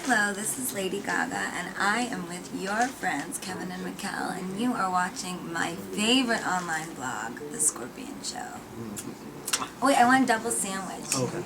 Hello, this is Lady Gaga, and I am with your friends, Kevin and Makael, and you are watching my favorite online blog, The Scorpion Show. Oh, wait, I want a double sandwich. Okay.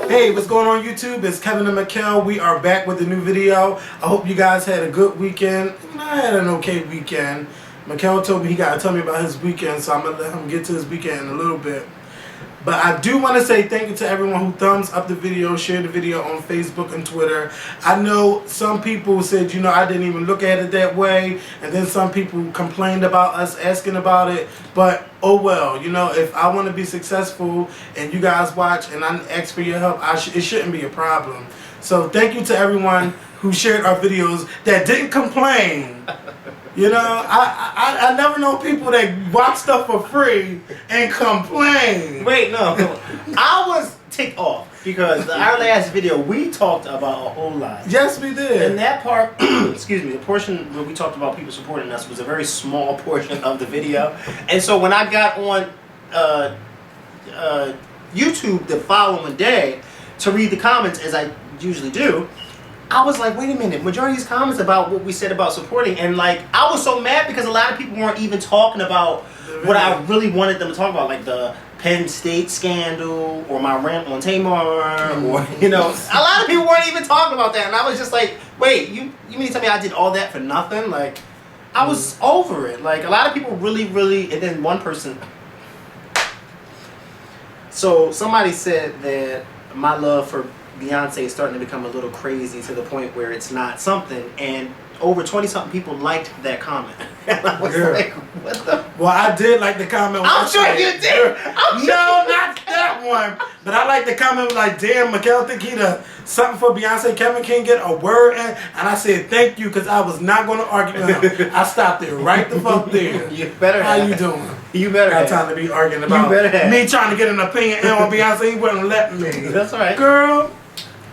Hey, what's going on YouTube? It's Kevin and Makael. We are back with a new video. I hope you guys had a good weekend. I had an okay weekend. Makael told me he got to tell me about his weekend, so I'm going to let him get to his weekend in a little bit. But I do want to say thank you to everyone who thumbs up the video, shared the video on Facebook and Twitter. I know some people said, you know, I didn't even look at it that way. And then some people complained about us asking about it. But, oh well, you know, if I want to be successful and you guys watch and I ask for your help, it shouldn't be a problem. So thank you to everyone who shared our videos that didn't complain. You know, I never know people that watch stuff for free and complain. Wait, no. I was ticked off because our last video we talked about a whole lot. Yes, we did. And that part, excuse me, the portion where we talked about people supporting us was a very small portion of the video. And so when I got on YouTube the following day to read the comments, as I usually do, I was like, wait a minute, majority of these comments about what we said about supporting, and like, I was so mad because a lot of people weren't even talking about what I really wanted them to talk about, like the Penn State scandal, or my rant on Tamar, or, you know, a lot of people weren't even talking about that, and I was just like, wait, you mean to tell me I did all that for nothing? Like, I was over it. Like, a lot of people really, and then one person, so somebody said that my love for Beyonce is starting to become a little crazy to the point where it's not something, and over 20-something people liked that comment. And I was like, what the? Well, I did like the comment. I'm sure you did. No, not that one. But I like the comment like, damn, Makael think he done something for Beyonce. Kevin can't get a word in. And I said, thank you, because I was not going to argue with him. I stopped it right the fuck there. You better How have. you doing? You better got have. time to be arguing about me trying to get an opinion on Beyonce. He wouldn't let me. That's right. Girl.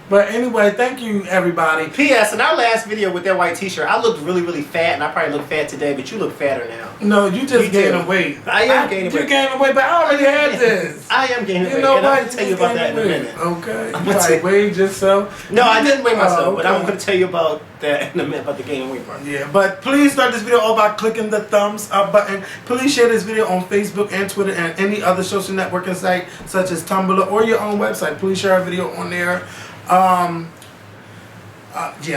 But anyway, thank you, everybody. P.S. In our last video with that white t-shirt, I looked really fat, and I probably look fat today, but you look fatter now. No, you just gaining weight. I am gaining weight. You're gaining weight, but I already had this. I am gaining weight. You know what? I'll tell you about that in a minute. Okay. You like weighed yourself? No, I didn't weigh myself, okay. but I'm going to tell you about that in a minute, about the gaining weight part. Yeah, but please start this video all by clicking the thumbs up button. Please share this video on Facebook and Twitter and any other social networking site, such as Tumblr or your own website. Please share our video on there. Yeah,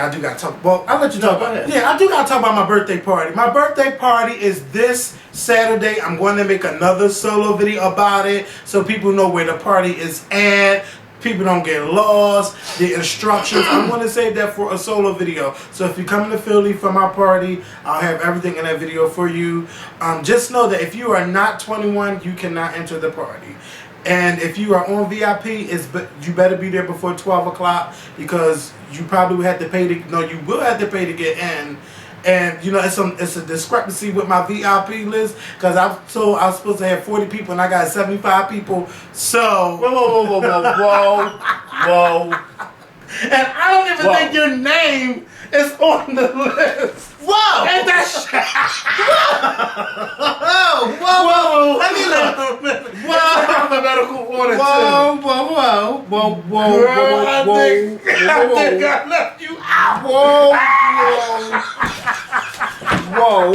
I do gotta talk. Well, I'll let you talk about it. Yeah, I do gotta talk about my birthday party. My birthday party is this Saturday. I'm going to make another solo video about it so people know where the party is at. People don't get lost. The instructions. I'm going to save that for a solo video. So if you're coming to Philly for my party, I'll have everything in that video for you. Just know that if you are not 21, you cannot enter the party. And if you are on VIP, you better be there before 12 o'clock because you probably will have to pay to. No, you will have to pay to get in. And you know it's a discrepancy with my VIP list because I was supposed to have 40 people and I got 75 people. So Whoa. And I don't even think your name is on the list. Whoa! Ain't that shit? Whoa! Let me look. Alphabetical order. Whoa! Girl, I think I left you out. Whoa!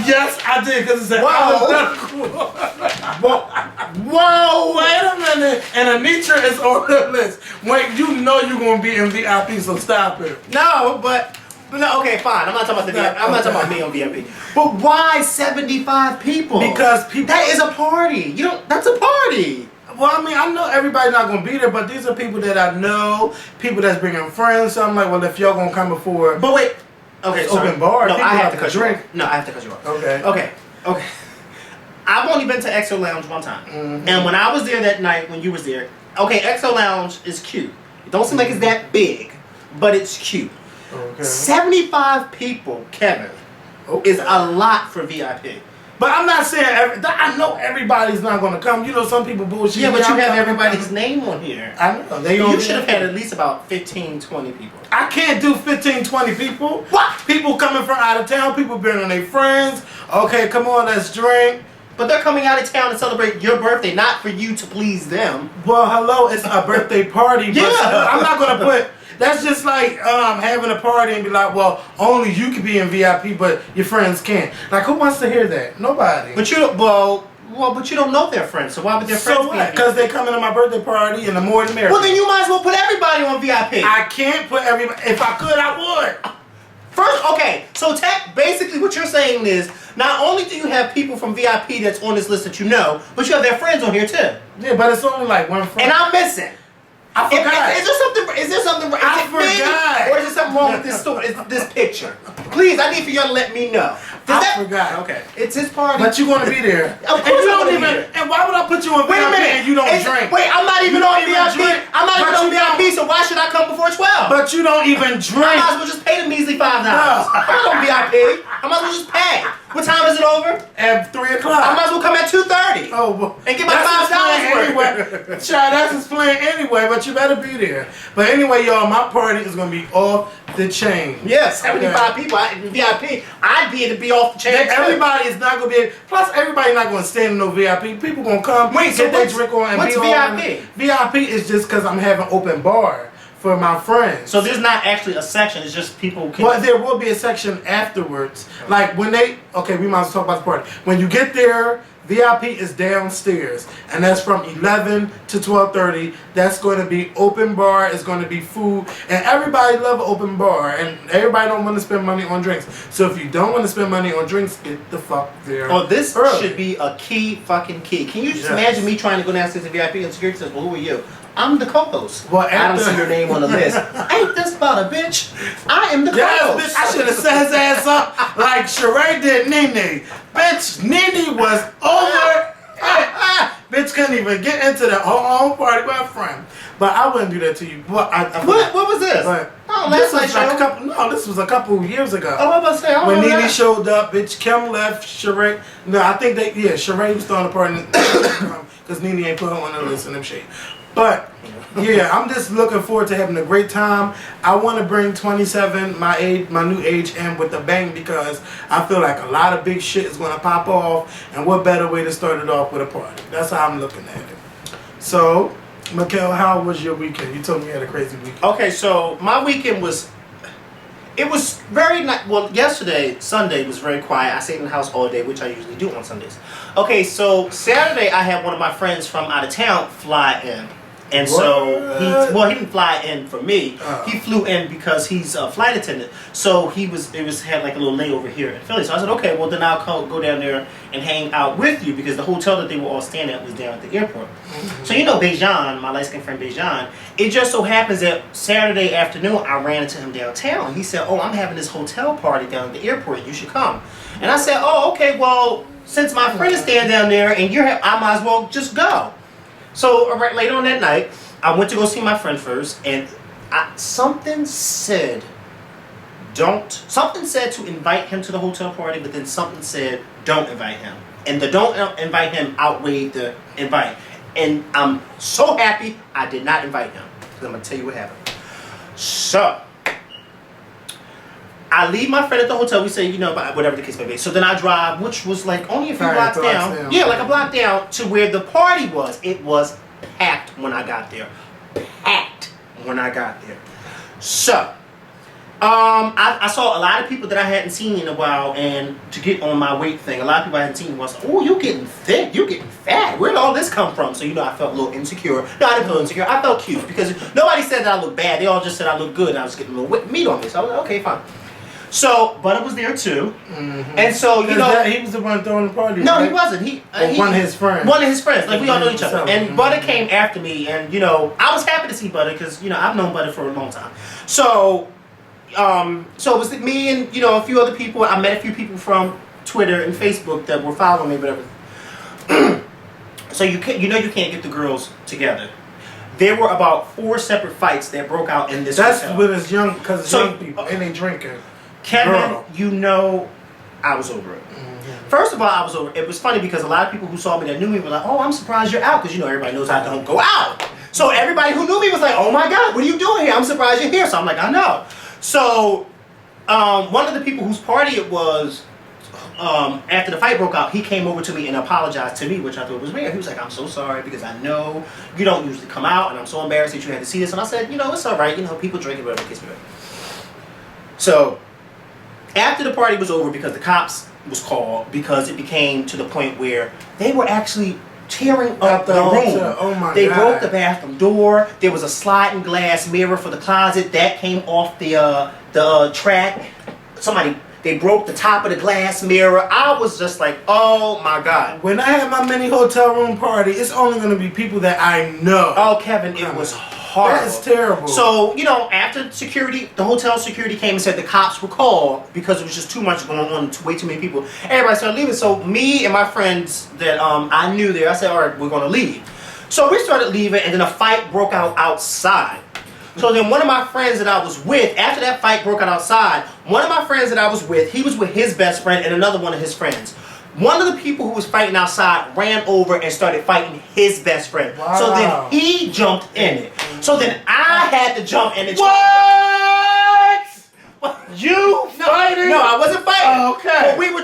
Yes, I did because it's an alphabetical order. Whoa! Wait a minute. And Anitra is on the list. Wait, you know you're gonna be in VIP, so stop it. No, but no. Okay, fine. I'm not talking about the VIP. I'm not talking about me on VIP. But why 75 people? Because people. That is a party. You don't. That's a party. Well, I mean, I know everybody's not gonna be there, but these are people that I know, people that's bringing friends. So I'm like, well, if y'all gonna come before. But wait. Okay, sorry. Open bar. No, I have to cut you off. No, I have to cut you off. Okay. Okay. I've only been to XO Lounge one time. Mm-hmm. And when I was there that night, when you was there, okay, XO Lounge is cute. It don't seem like it's that big, but it's cute. Okay. 75 people, Kevin, is a lot for VIP. But I'm not saying I know everybody's not gonna come. You know, some people bullshit. Yeah, but you I'm have coming. everybody's name on here. I know. You should have had at least about 15, 20 people. I can't do 15, 20 people. What? People coming from out of town. People bringing their friends. Okay, come on, let's drink. But they're coming out of town to celebrate your birthday, not for you to please them. Well, hello, it's a birthday party. But Yeah. I'm not gonna put. That's just like having a party and be like, well, only you can be in VIP, but your friends can't. Like, who wants to hear that? Nobody. But you don't. But you don't know their friends, so why would their friends So what? Because they coming to my birthday party, and the more the merrier. Well, then you might as well put everybody on VIP. I can't put everybody. If I could, I would. First, okay, so basically what you're saying is, not only do you have people from VIP that's on this list that you know, but you have their friends on here too. Yeah, but it's only like one friend. And I'm missing. I forgot. Is there something? Is I it me, forgot. or is there something wrong with this story? This picture? Please, I need for y'all to let me know. forgot. Okay, it's his party. But you're gonna be there. Of course and you I'm don't gonna be even. there. And why would I put you on Wait a VIP minute. and you don't drink? Wait, I'm not even You on don't even VIP. drink. I'm not even But on you don't. VIP, so why should I come before 12? But you don't even I drink. might as well just pay the measly $5. No. I'm not on VIP. I might as well just pay. What time is it over? At 3 o'clock. I might as well come at 2:30. Oh, well, And get my that's his $5 plan anyway. Child, that's his plan anyway, but you better be there. But anyway, y'all, my party is going to be off the chain. Yeah, 75 people in VIP. I'd be able to be off the chain. too. Everybody is not going to be able, plus everybody not going to stand in no VIP. People going to come, Wait, so get their what's- drink on, and what's be on. VIP? VIP is just because I'm having open bar for my friends. So there's not actually a section. It's just people can. But there will be a section afterwards. Like when they, okay, we might as well talk about the party. When you get there, VIP is downstairs, and that's from 11 to 12:30. That's going to be open bar. It's going to be food, and everybody love an open bar, and everybody don't want to spend money on drinks. So if you don't want to spend money on drinks, get the fuck there. Oh, this early. should be a fucking key. Can you just Yes. imagine me trying to go downstairs to VIP and security says, well, who are you? I'm the co-host. Well, I don't after- see your name on the list. Ain't this about a bitch? I am the co-host. Yes, bitch, I should have set his ass up like Sheree did Nene. Bitch, Nene was over. Bitch couldn't even get into the whole party with her friend. But I wouldn't do that to you. Well, I What was this? But Oh, this last was night like show. a couple. No, this was a couple of years ago. Oh, what was I say? I don't When know Nene that. showed up, bitch, Kim left, Sheree. No, I think Sheree was throwing a party because Nene ain't put her on the list and them shit. But yeah, I'm just looking forward to having a great time. I want to bring 27, my new age, in with a bang because I feel like a lot of big shit is gonna pop off, and what better way to start it off with a party? That's how I'm looking at it. So, Makael, how was your weekend? You told me you had a crazy weekend. Okay, so my weekend was. It was very nice. Well, yesterday, Sunday, was very quiet. I stayed in the house all day, which I usually do on Sundays. Okay, so Saturday, I had one of my friends from out of town fly in. And so, he didn't fly in for me. Oh. He flew in because he's a flight attendant. So had like a little layover here in Philly. So I said, okay, well then I'll go down there and hang out with you because the hotel that they were all staying at was down at the airport. Mm-hmm. So you know Bejan, my light-skinned friend Bejan, it just so happens that Saturday afternoon I ran into him downtown. He said, oh, I'm having this hotel party down at the airport. You should come. And I said, oh, okay, well, since my friend is staying down there and I might as well just go. So later on that night, I went to go see my friend first, and something said to invite him to the hotel party, but then something said don't invite him, and the don't invite him outweighed the invite, and I'm so happy I did not invite him. Because I'm gonna tell you what happened. So I leave my friend at the hotel. We say, whatever the case may be. So then I drive, which was like only a few blocks down. Yeah, like a block down to where the party was. It was packed when I got there. So, I saw a lot of people that I hadn't seen in a while, and to get on my weight thing, a lot of people I hadn't seen was, oh, you're getting thick, you're getting fat. Where did all this come from? So, I felt a little insecure. No, I didn't feel insecure. I felt cute because nobody said that I looked bad. They all just said I looked good, and I was getting a little meat on me. So I was like, okay, fine. So, Butter was there too, and so he was the one throwing the party. No, right? he wasn't. One of his friends. One of his friends. Like we all know each other. And Mm-hmm. Butter came after me, and I was happy to see Butter because I've known Butter for a long time. So, so it was me and a few other people. I met a few people from Twitter and Facebook that were following me, whatever. So you can't get the girls together. There were about 4 separate fights that broke out in this That's hotel. when it's young, because it's So- young people and they drinking. Kevin, Girl. I was over it. first of all, I was over. It was funny because a lot of people who saw me that knew me were like, "Oh, I'm surprised you're out," because everybody knows I don't go out. So everybody who knew me was like, "Oh my God, what are you doing here? I'm surprised you're here." So I'm like, "I know." So one of the people whose party it was, after the fight broke out, he came over to me and apologized to me, which I thought was weird. He was like, "I'm so sorry because I know you don't usually come out, and I'm so embarrassed that you had to see this." And I said, "It's all right. People drink it, whatever the case may be." So after the party was over, because the cops was called, because it became to the point where they were actually tearing up the room. Oh my They God. broke the bathroom door. There was a sliding glass mirror for the closet that came off the track. They broke the top of the glass mirror. I was just like, oh my God. When I have my mini hotel room party, it's only going to be people that I know. Oh, Kevin, it was horrible. That is terrible. So, after the hotel security came and said the cops were called because it was just too much going on, way too many people. Everybody started leaving. So me and my friends that I knew there, I said, all right, we're going to leave. So we started leaving, and then a fight broke out outside. So then one of my friends that I was with, after that fight broke out outside, one of my friends that I was with, he was with his best friend and another one of his friends. One of the people who was fighting outside ran over and started fighting his best friend. Wow. So then he jumped in it. So then I had to jump in it. What? You fighting? No, I wasn't fighting. Oh, okay. But we were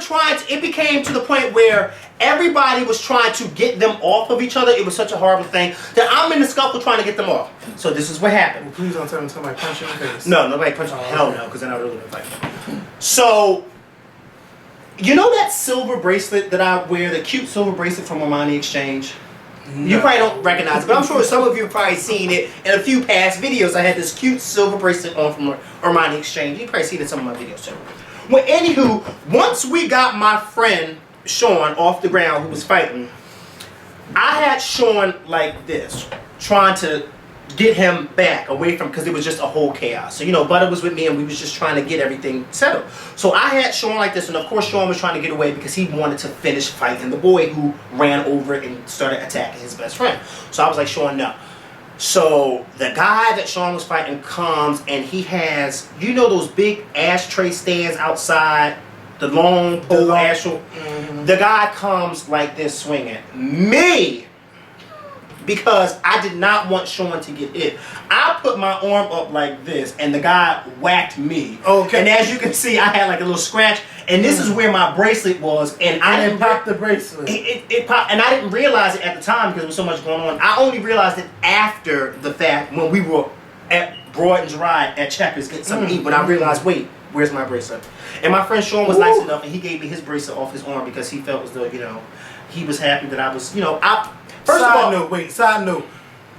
it became to the point where everybody was trying to get them off of each other. It was such a horrible thing that I'm in the scuffle trying to get them off. So this is what happened. Well, please don't tell me somebody punch you in the face. No, nobody punched me. Hell no, because then I would have been fighting. So, that silver bracelet that I wear, the cute silver bracelet from Armani Exchange? No. You probably don't recognize it, but I'm sure some of you have probably seen it in a few past videos. I had this cute silver bracelet on from Armani Exchange. You've probably seen it in some of my videos too. Well, anywho, once we got my friend Sean off the ground who was fighting, I had Sean like this, trying to get him back away from, because it was just a whole chaos. So, Butter was with me and we was just trying to get everything settled. So I had Sean like this, and of course Sean was trying to get away because he wanted to finish fighting the boy who ran over and started attacking his best friend. So I was like, Sean, no. So the guy that Sean was fighting comes, and he has, those big ashtray stands outside, the long pole ashtray. Mm-hmm. The guy comes like this swinging. Me! Because I did not want Sean to get hit. I put my arm up like this, and the guy whacked me. Okay. And as you can see, I had like a little scratch, and this is where my bracelet was, and I didn't pop the bracelet. It popped, and I didn't realize it at the time because there was so much going on. I only realized it after the fact when we were at Broad and Gerard at Checkers getting something to eat. When I realized, wait, where's my bracelet? And my friend Sean was nice enough, and he gave me his bracelet off his arm because he felt as though he was happy that I was Side note.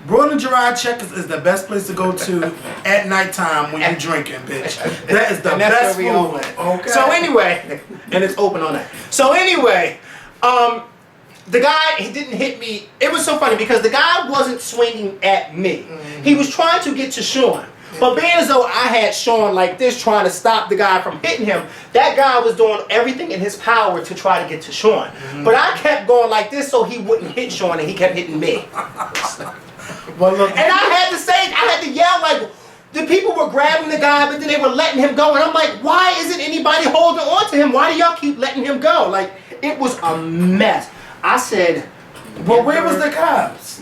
Broad and Gerard Checkers is the best place to go to at nighttime when you're drinking, bitch. That is the best food. Okay. So anyway, and it's open all night. So anyway, the guy, he didn't hit me. It was so funny because the guy wasn't swinging at me. Mm-hmm. He was trying to get to Sean. But being as though I had Sean like this trying to stop the guy from hitting him, that guy was doing everything in his power to try to get to Sean. Mm-hmm. But I kept going like this so he wouldn't hit Sean, and he kept hitting me. Well, look, and I had to yell like, the people were grabbing the guy, but then they were letting him go. And I'm like, why isn't anybody holding on to him? Why do y'all keep letting him go? Like, it was a mess. I said, well, where was the cops?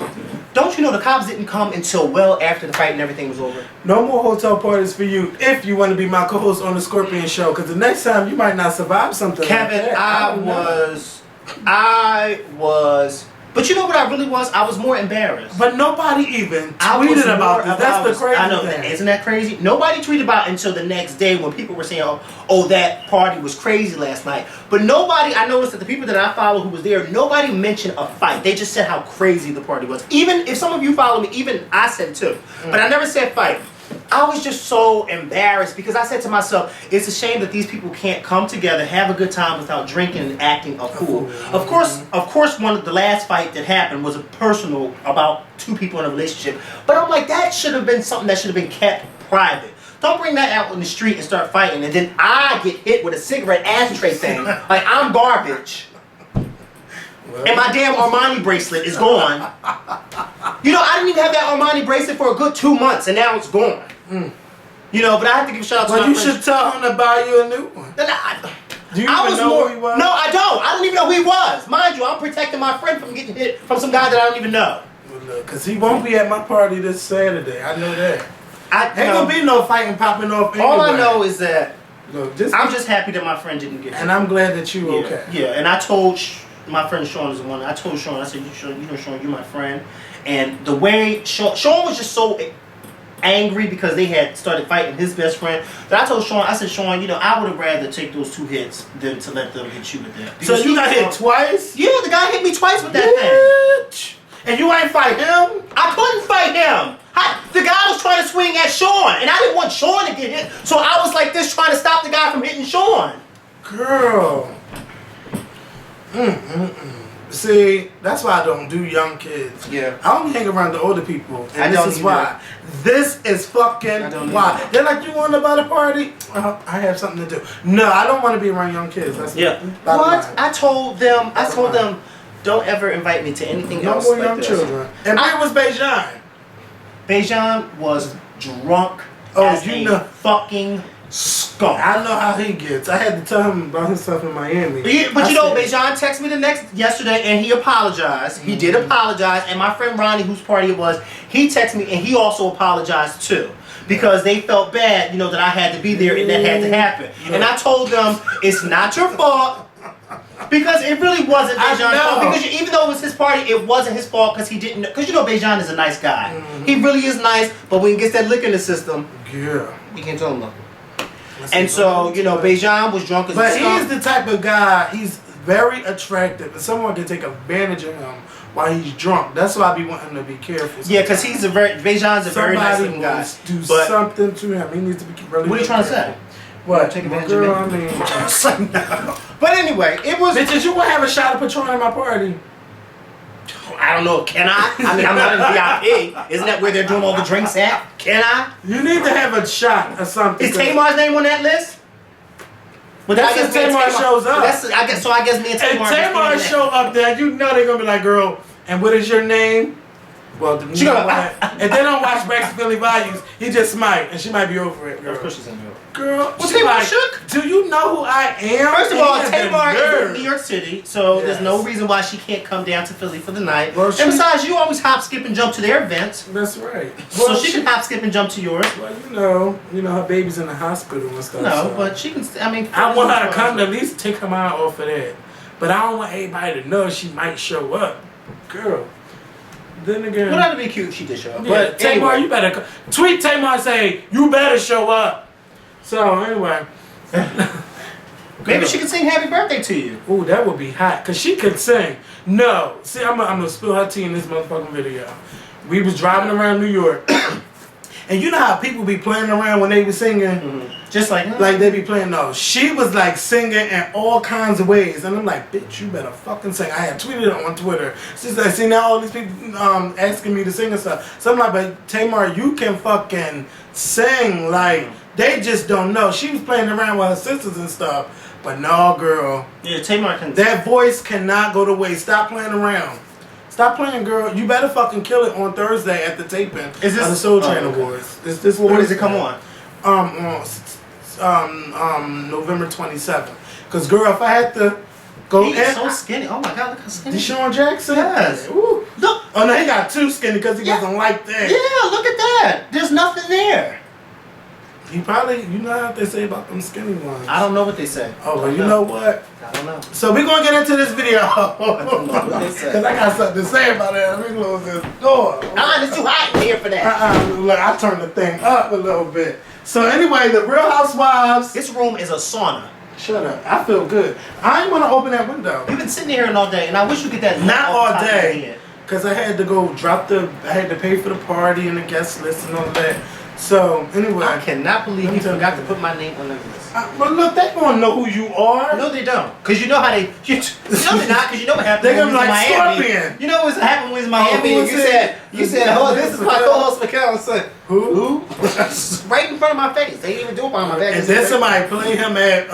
Don't you know the cops didn't come until well after the fight and everything was over? No more hotel parties for you if you want to be my co-host on the Scorpion Show, because the next time you might not survive something Kevin, like that. I was, but you know what I really was? I was more embarrassed. But nobody even tweeted about this. That's the crazy I know, thing. Isn't that crazy? Nobody tweeted about it until the next day when people were saying, oh, that party was crazy last night. But nobody, I noticed that the people that I follow who was there, nobody mentioned a fight. They just said how crazy the party was. Even if some of you follow me, even I said too. But I never said fight. I was just so embarrassed because I said to myself, it's a shame that these people can't come together, have a good time without drinking and acting a fool. Of course, one of the last fight that happened was a personal about two people in a relationship. But I'm like, that should have been something that should have been kept private. Don't bring that out in the street and start fighting, and then I get hit with a cigarette ashtray thing. Like I'm garbage. And my damn Armani bracelet is gone. I didn't even have that Armani bracelet for a good 2 months, and now it's gone. But I have to give a shout out to my friends. Well, you should tell him to buy you a new one. Do you even know who he was? No, I don't. I don't even know who he was. Mind you, I'm protecting my friend from getting hit from some guy that I don't even know. Well, look, because he won't be at my party this Saturday. I know that. Ain't know, gonna be no fighting popping off anyway. all I know is that look, I'm just happy that my friend didn't get hit. And I'm glad that you okay. Yeah, and I told my friend Sean is the one. I told Sean, I said, you know, Sean, you're my friend. And the way Sean was just so angry because they had started fighting his best friend. That I told Sean, I said, Sean, you know, I would have rather take those 2 hits than to let them hit you with that. So you got hit twice? Yeah, the guy hit me twice with that thing. And you ain't fight him? I couldn't fight him. The guy was trying to swing at Sean, and I didn't want Sean to get hit. So I was like this, trying to stop the guy from hitting Sean. Girl. See, that's why I don't do young kids. Yeah. I only hang around the older people. And I this don't is either. why. This is fucking why. They're like, you want about a party? I have something to do. No, I don't want to be around young kids. That's What? I told them, don't ever invite me to anything no else more like young this. children. And where was Beyonce? Beyonce was drunk as a fucking skunk. I know how he gets. I had to tell him about his stuff in Miami. But you know, Beyonce texted me yesterday and he apologized. He did apologize, and my friend Ronnie, whose party it was, he texted me and he also apologized too. Because they felt bad, you know, that I had to be there and that had to happen. And I told them, it's not your fault. Because it really wasn't Beyonce's fault. Because even though it was his party, it wasn't his fault because he didn't. Because you know, Beyonce is a nice guy. He really is nice, but when he gets that lick in the system, you can't tell him nothing. And so, you know, Beyonce was drunk as a skunk. But he's the type of guy, he's very attractive, and someone can take advantage of him while he's drunk. That's why I be wanting to be careful. Yeah, because Beyonce's a very nice looking guy. Do something to him. He needs to be really. What are you trying to say? What? Take Well, advantage girl, of me? I mean, But anyway, it was. bitches, you want to have a shot of Patron at my party? I don't know. Can I? I mean, I'm not in VIP. Isn't that where they're doing all the drinks at? Can I? You need to have a shot or something. Is Tamar's name on that list? But that's if Tamar shows up. I guess me and Tamar. If Tamar show up there, you know they're gonna be like, girl, and what is your name? Well, if they don't watch Rex Philly Values, he just might, and she might be over it, girl. Of course she's in New York. Girl, well, Tamar shook. Do you know who I am? First of all, Tamar is in New York City, so there's no reason why she can't come down to Philly for the night. Well, and besides, you always hop, skip, and jump to their events. That's right. Well, so she can hop, skip, and jump to yours. Well, you know, her baby's in the hospital and stuff. No, but she can. I mean, I want her to come to at least take her mind off of that. But I don't want everybody to know she might show up, girl. Then again, well, that'd be cute if she did show up. Yeah, but Tamar, anyway. you better tweet Tamar and say you better show up. So anyway, maybe she could sing "Happy Birthday" to you. Ooh, that would be hot, cause she could sing. No, see, I'm gonna spill her tea in this motherfucking video. We was driving around New York, and you know how people be playing around when they be singing, just like they be playing those. She was like singing in all kinds of ways, and I'm like, bitch, you better fucking sing. I had tweeted it on Twitter. She's like, see now all these people asking me to sing and stuff. So I'm like, but Tamar, you can fucking sing. Like they just don't know. She was playing around with her sisters and stuff, but no, girl. Yeah, Tamar can. That voice cannot go to waste. Stop playing around. Stop playing, girl. You better fucking kill it on Thursday at the taping of the Soul Train Awards. This when does it come on? November 27th. Cause girl, if I had to go He's so skinny. Oh my god, look how skinny. Deshaun Jackson? Yes. Ooh. Look. Oh no, he got too skinny because he doesn't like that. Yeah, look at that. There's nothing there. He probably, you know what they say about them skinny ones. I don't know what they say. Oh, well, you know what? I don't know. So we're going to get into this video. I don't know what they say. Because I got something to say about it. Let me close this door. It's too hot in here for that. Look, I turned the thing up a little bit. So anyway, the Real Housewives. This room is a sauna. Shut up. I feel good. I ain't want to open that window. You've been sitting here all day, and I wish you could get that. Not all day. Because I had to go I had to pay for the party and the guest list and all that. So, anyway. I cannot believe you forgot to put my name on the list. But look, they gonna know who you are. No, they don't. Because you know how they. You know they're not, because you know what happened they're when gonna we was like in Miami. Scorpion. You know what happened when we was in Miami and you said, oh, this is my co-host Makael. I said, who? Right in front of my face. They didn't even do it behind my back. And then somebody played him at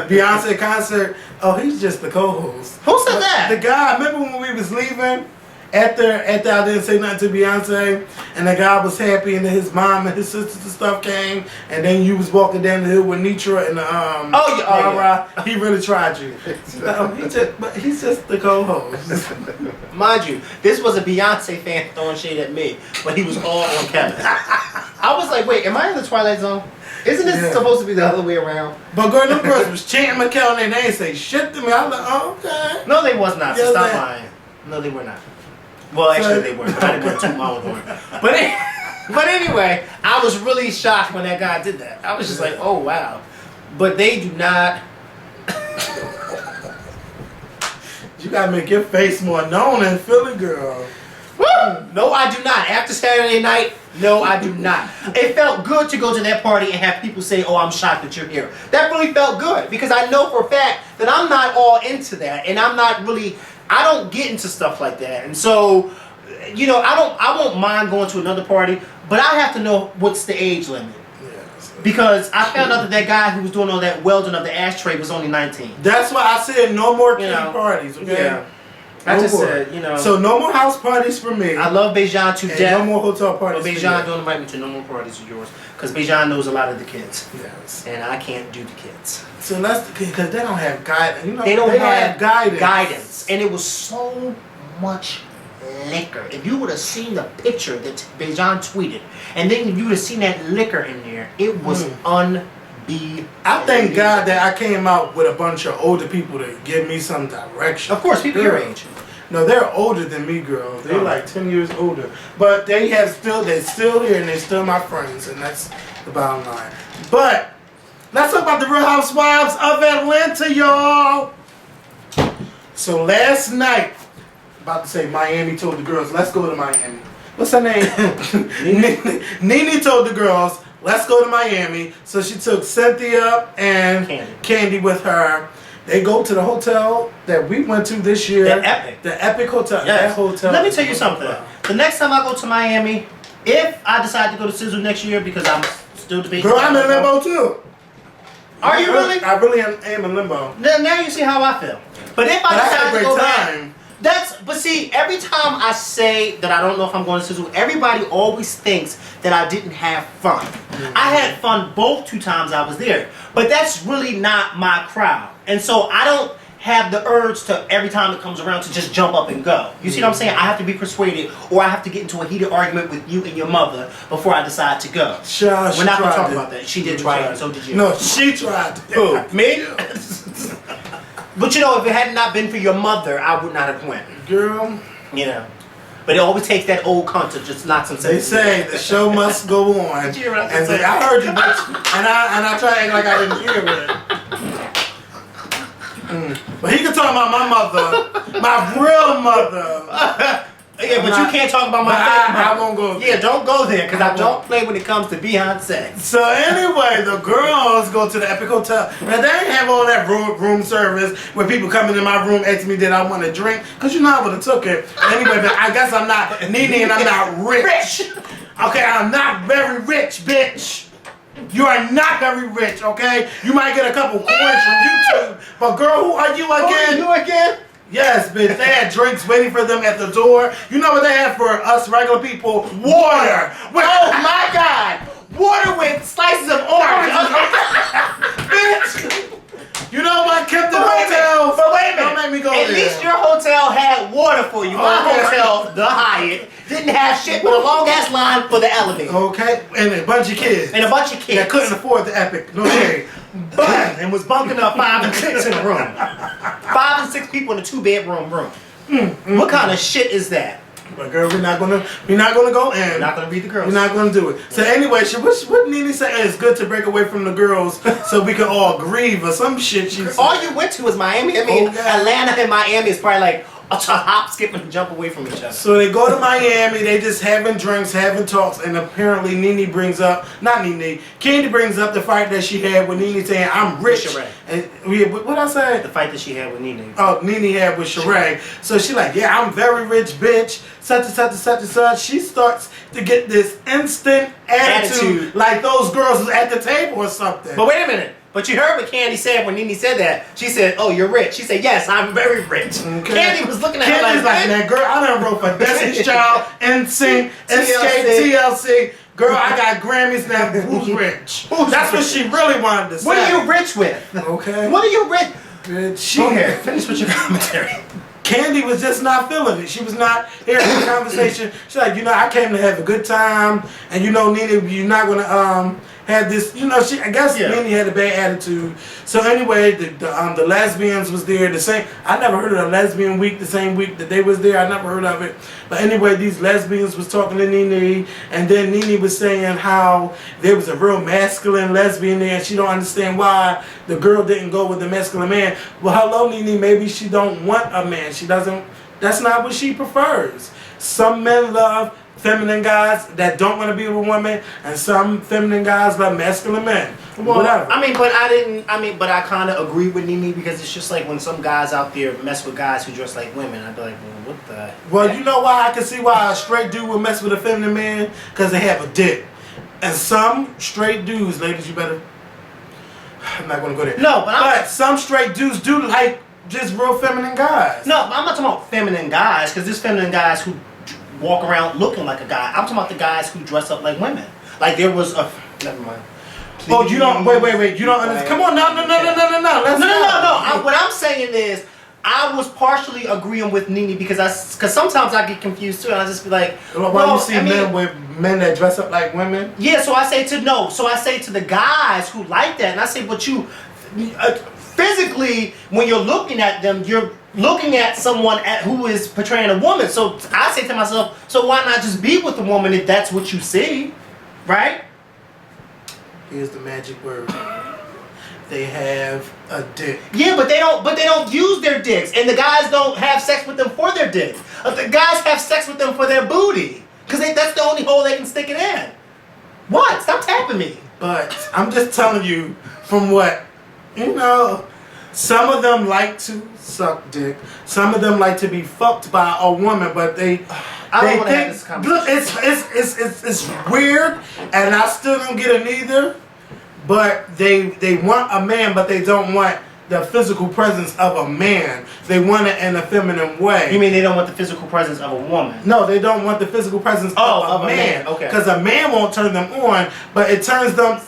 Beyonce concert. Oh, he's just the co-host. Who said that? The guy, remember when we was leaving? After I didn't say nothing to Beyonce, and the guy was happy, and then his mom and his sisters and stuff came, and then you was walking down the hill with Nitra and yeah. he really tried you. But he's just the co-host. Mind you, this was a Beyonce fan throwing shade at me, but he was all on Kevin. I was like, wait, am I in the Twilight Zone? Isn't this supposed to be the other way around? But girl, them girls was chanting Makael and they ain't say shit to me. I was like, oh, okay. No, they was not. So Yeah, stop they- lying. No, they were not. Well, actually, they were. I didn't want to toot my own horn. But anyway, I was really shocked when that guy did that. I was just like, oh wow. But they do not. You gotta make your face more known in Philly, girl. Woo! No, I do not. After Saturday night, no, I do not. It felt good to go to that party and have people say, oh, I'm shocked that you're here. That really felt good because I know for a fact that I'm not all into that, and I don't get into stuff like that. And so, I won't mind going to another party, but I have to know what's the age limit. Because I found out that guy who was doing all that welding of the ashtray was only 19. That's why I said no more kitty parties, okay? Yeah. I just said, So no more house parties for me. I love Beijan to and death. no more hotel parties But for Beijan, you. don't invite me to no more parties of yours. Because Beijan knows a lot of the kids. Yes. And I can't do the kids. So that's because they don't have guidance. They don't have guidance. And it was so much liquor. If you would have seen the picture that Beijan tweeted, and then if you would have seen that liquor in there, it was unbelievable. I thank God that I came out with a bunch of older people to give me some direction. Of course, people your age. No, they're older than me, girl. They're like 10 years older. But they're still here and they're still my friends, and that's the bottom line. But let's talk about the Real Housewives of Atlanta, y'all. So last night, about to say Miami told the girls, let's go to Miami. What's her name? Nene told the girls, let's go to Miami. So she took Cynthia and Candy with her. They go to the hotel that we went to this year. The Epic Hotel. Yes. That hotel. Let me tell you something. The next time I go to Miami, if I decide to go to Sizzle next year, because I'm still debating. Girl, I'm in limbo too. Are you really? I really am in limbo. Now you see how I feel. But if I decide to go back, but see, every time I say that I don't know if I'm going to Sizzle, everybody always thinks that I didn't have fun. I had fun both 2 times I was there, but that's really not my crowd. And so I don't have the urge to, every time it comes around, to just jump up and go. You see what I'm saying? I have to be persuaded, or I have to get into a heated argument with you and your mother before I decide to go. We're not going to talk about that. She did try it, and so did you. No, she tried. Who? Me? But if it had not been for your mother, I would not have went. Girl. But it always takes that old cunt to just knock some sense. They say the show must go on. And I heard you, bitch. And I try to act like I didn't hear it. But he can talk about my mother, my real mother. Yeah, but you can't talk about my family. I won't go there. Yeah, don't go there, because I don't play when it comes to Beyonce. So anyway, the girls go to the Epic Hotel. Now they ain't have all that room service where people come into my room asking me did I want a drink, because I would have took it. Anyway, but I guess I'm not Nene and I'm not rich. Okay, I'm not very rich, bitch. You are not very rich, okay? You might get a couple coins from YouTube, but girl, who are you again? Who are you again? Yes, bitch. They had drinks waiting for them at the door. You know what they had for us regular people? Water. Oh my God! Water with slices of orange. Bitch. You know what? Kept the hotel. But wait a minute. Don't make me go there. At least your hotel had water for you. My hotel, the Hyatt, didn't have shit but a long ass line for the elevator. Okay, and a bunch of kids. That couldn't afford the Epic. No shade. But and was bunking up 5 and 6 in a room. 5 and 6 people in a 2-bedroom room. What kind of shit is that? But girl, we're not gonna go in. We're not gonna read the girls. We're not gonna do it. So anyway, what Nene said it's good to break away from the girls so we can all grieve or some shit. She said. All you went to was Miami. I mean, Atlanta and Miami is probably like a hop, skip, and jump away from each other. So they go to Miami, they just having drinks, having talks, and apparently Candy brings up the fight that she had with Nene saying, I'm rich. And what I say? The fight that she had with Nene. Oh, Nene had with Sheree. So she like, yeah, I'm very rich, bitch. Such and such and such and such. She starts to get this instant attitude like those girls was at the table or something. But wait a minute. But you heard what Candy said when Nene said that. She said, "Oh, you're rich." She said, "Yes, I'm very rich." Okay. Candy was looking at Candy's her like, "Man, girl, I done wrote for Destiny's Child, NSYNC, Escape, TLC. Girl, I got Grammys now. Who's rich?" That's what she really wanted to say. What are you rich with? Okay. What are you rich? Go ahead. Finish with your commentary. Candy was just not feeling it. She was not hearing the conversation. She's like, I came to have a good time, and Nene, you're not gonna have this. I guess Nene had a bad attitude. So anyway, the lesbians was there. The same. I never heard of a lesbian week. The same week that they was there, I never heard of it. But anyway, these lesbians was talking to Nene, and then Nene was saying how there was a real masculine lesbian there, and she don't understand why the girl didn't go with the masculine man. Well, hello, Nene. Maybe she don't want a man. She doesn't. That's not what she prefers. Some men love feminine guys that don't want to be with women, and some feminine guys love masculine men. Well, whatever. But I kind of agree with Nene, because it's just like when some guys out there mess with guys who dress like women, I'd be like, well, what the? Well, you know why I can see why a straight dude would mess with a feminine man? Because they have a dick. And some straight dudes, ladies, you better. I'm not going to go there. No, but some straight dudes do like just real feminine guys. No, I'm not talking about feminine guys, because there's feminine guys who walk around looking like a guy. I'm talking about the guys who dress up like women. Like there was a. Never mind. Please. Oh, you don't. Wait. You don't understand. Come on, no. No. What I'm saying is, I was partially agreeing with Nene because sometimes I get confused too, and I just be like, why you see men that dress up like women? Yeah, so I say to the guys who like that, and I say, but you physically, when you're looking at them, you're looking at someone who is portraying a woman. So I say to myself, so why not just be with a woman if that's what you see, right? Here's the magic word. They have a dick. Yeah, but they don't use their dicks, and the guys don't have sex with them for their dick. The guys have sex with them for their booty, because that's the only hole they can stick it in. What? Stop tapping me. But I'm just telling you from what, some of them like to suck dick. Some of them like to be fucked by a woman, but I don't want to have this conversation. Look, it's weird, and I still don't get it either. But they want a man, but they don't want the physical presence of a man. They want it in a feminine way. You mean they don't want the physical presence of a woman? No, they don't want the physical presence of a man. Okay. Because a man won't turn them on, but it turns them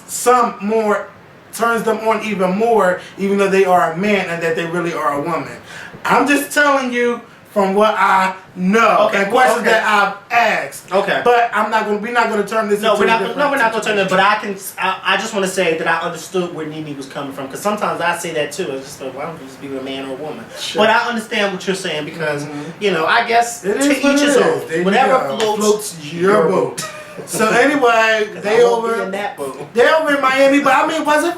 on even more, even though they are a man and that they really are a woman. I'm just telling you from what I know and questions that I've asked. Okay. But we're not going to turn this into we're not going to turn it. But I just want to say that I understood where Nene was coming from, because sometimes I say that too. It's just like, why don't you just be with a man or a woman? Sure. But I understand what you're saying, because I guess to each his own. Whatever floats your boat. So anyway, they over in Miami, but I mean, it wasn't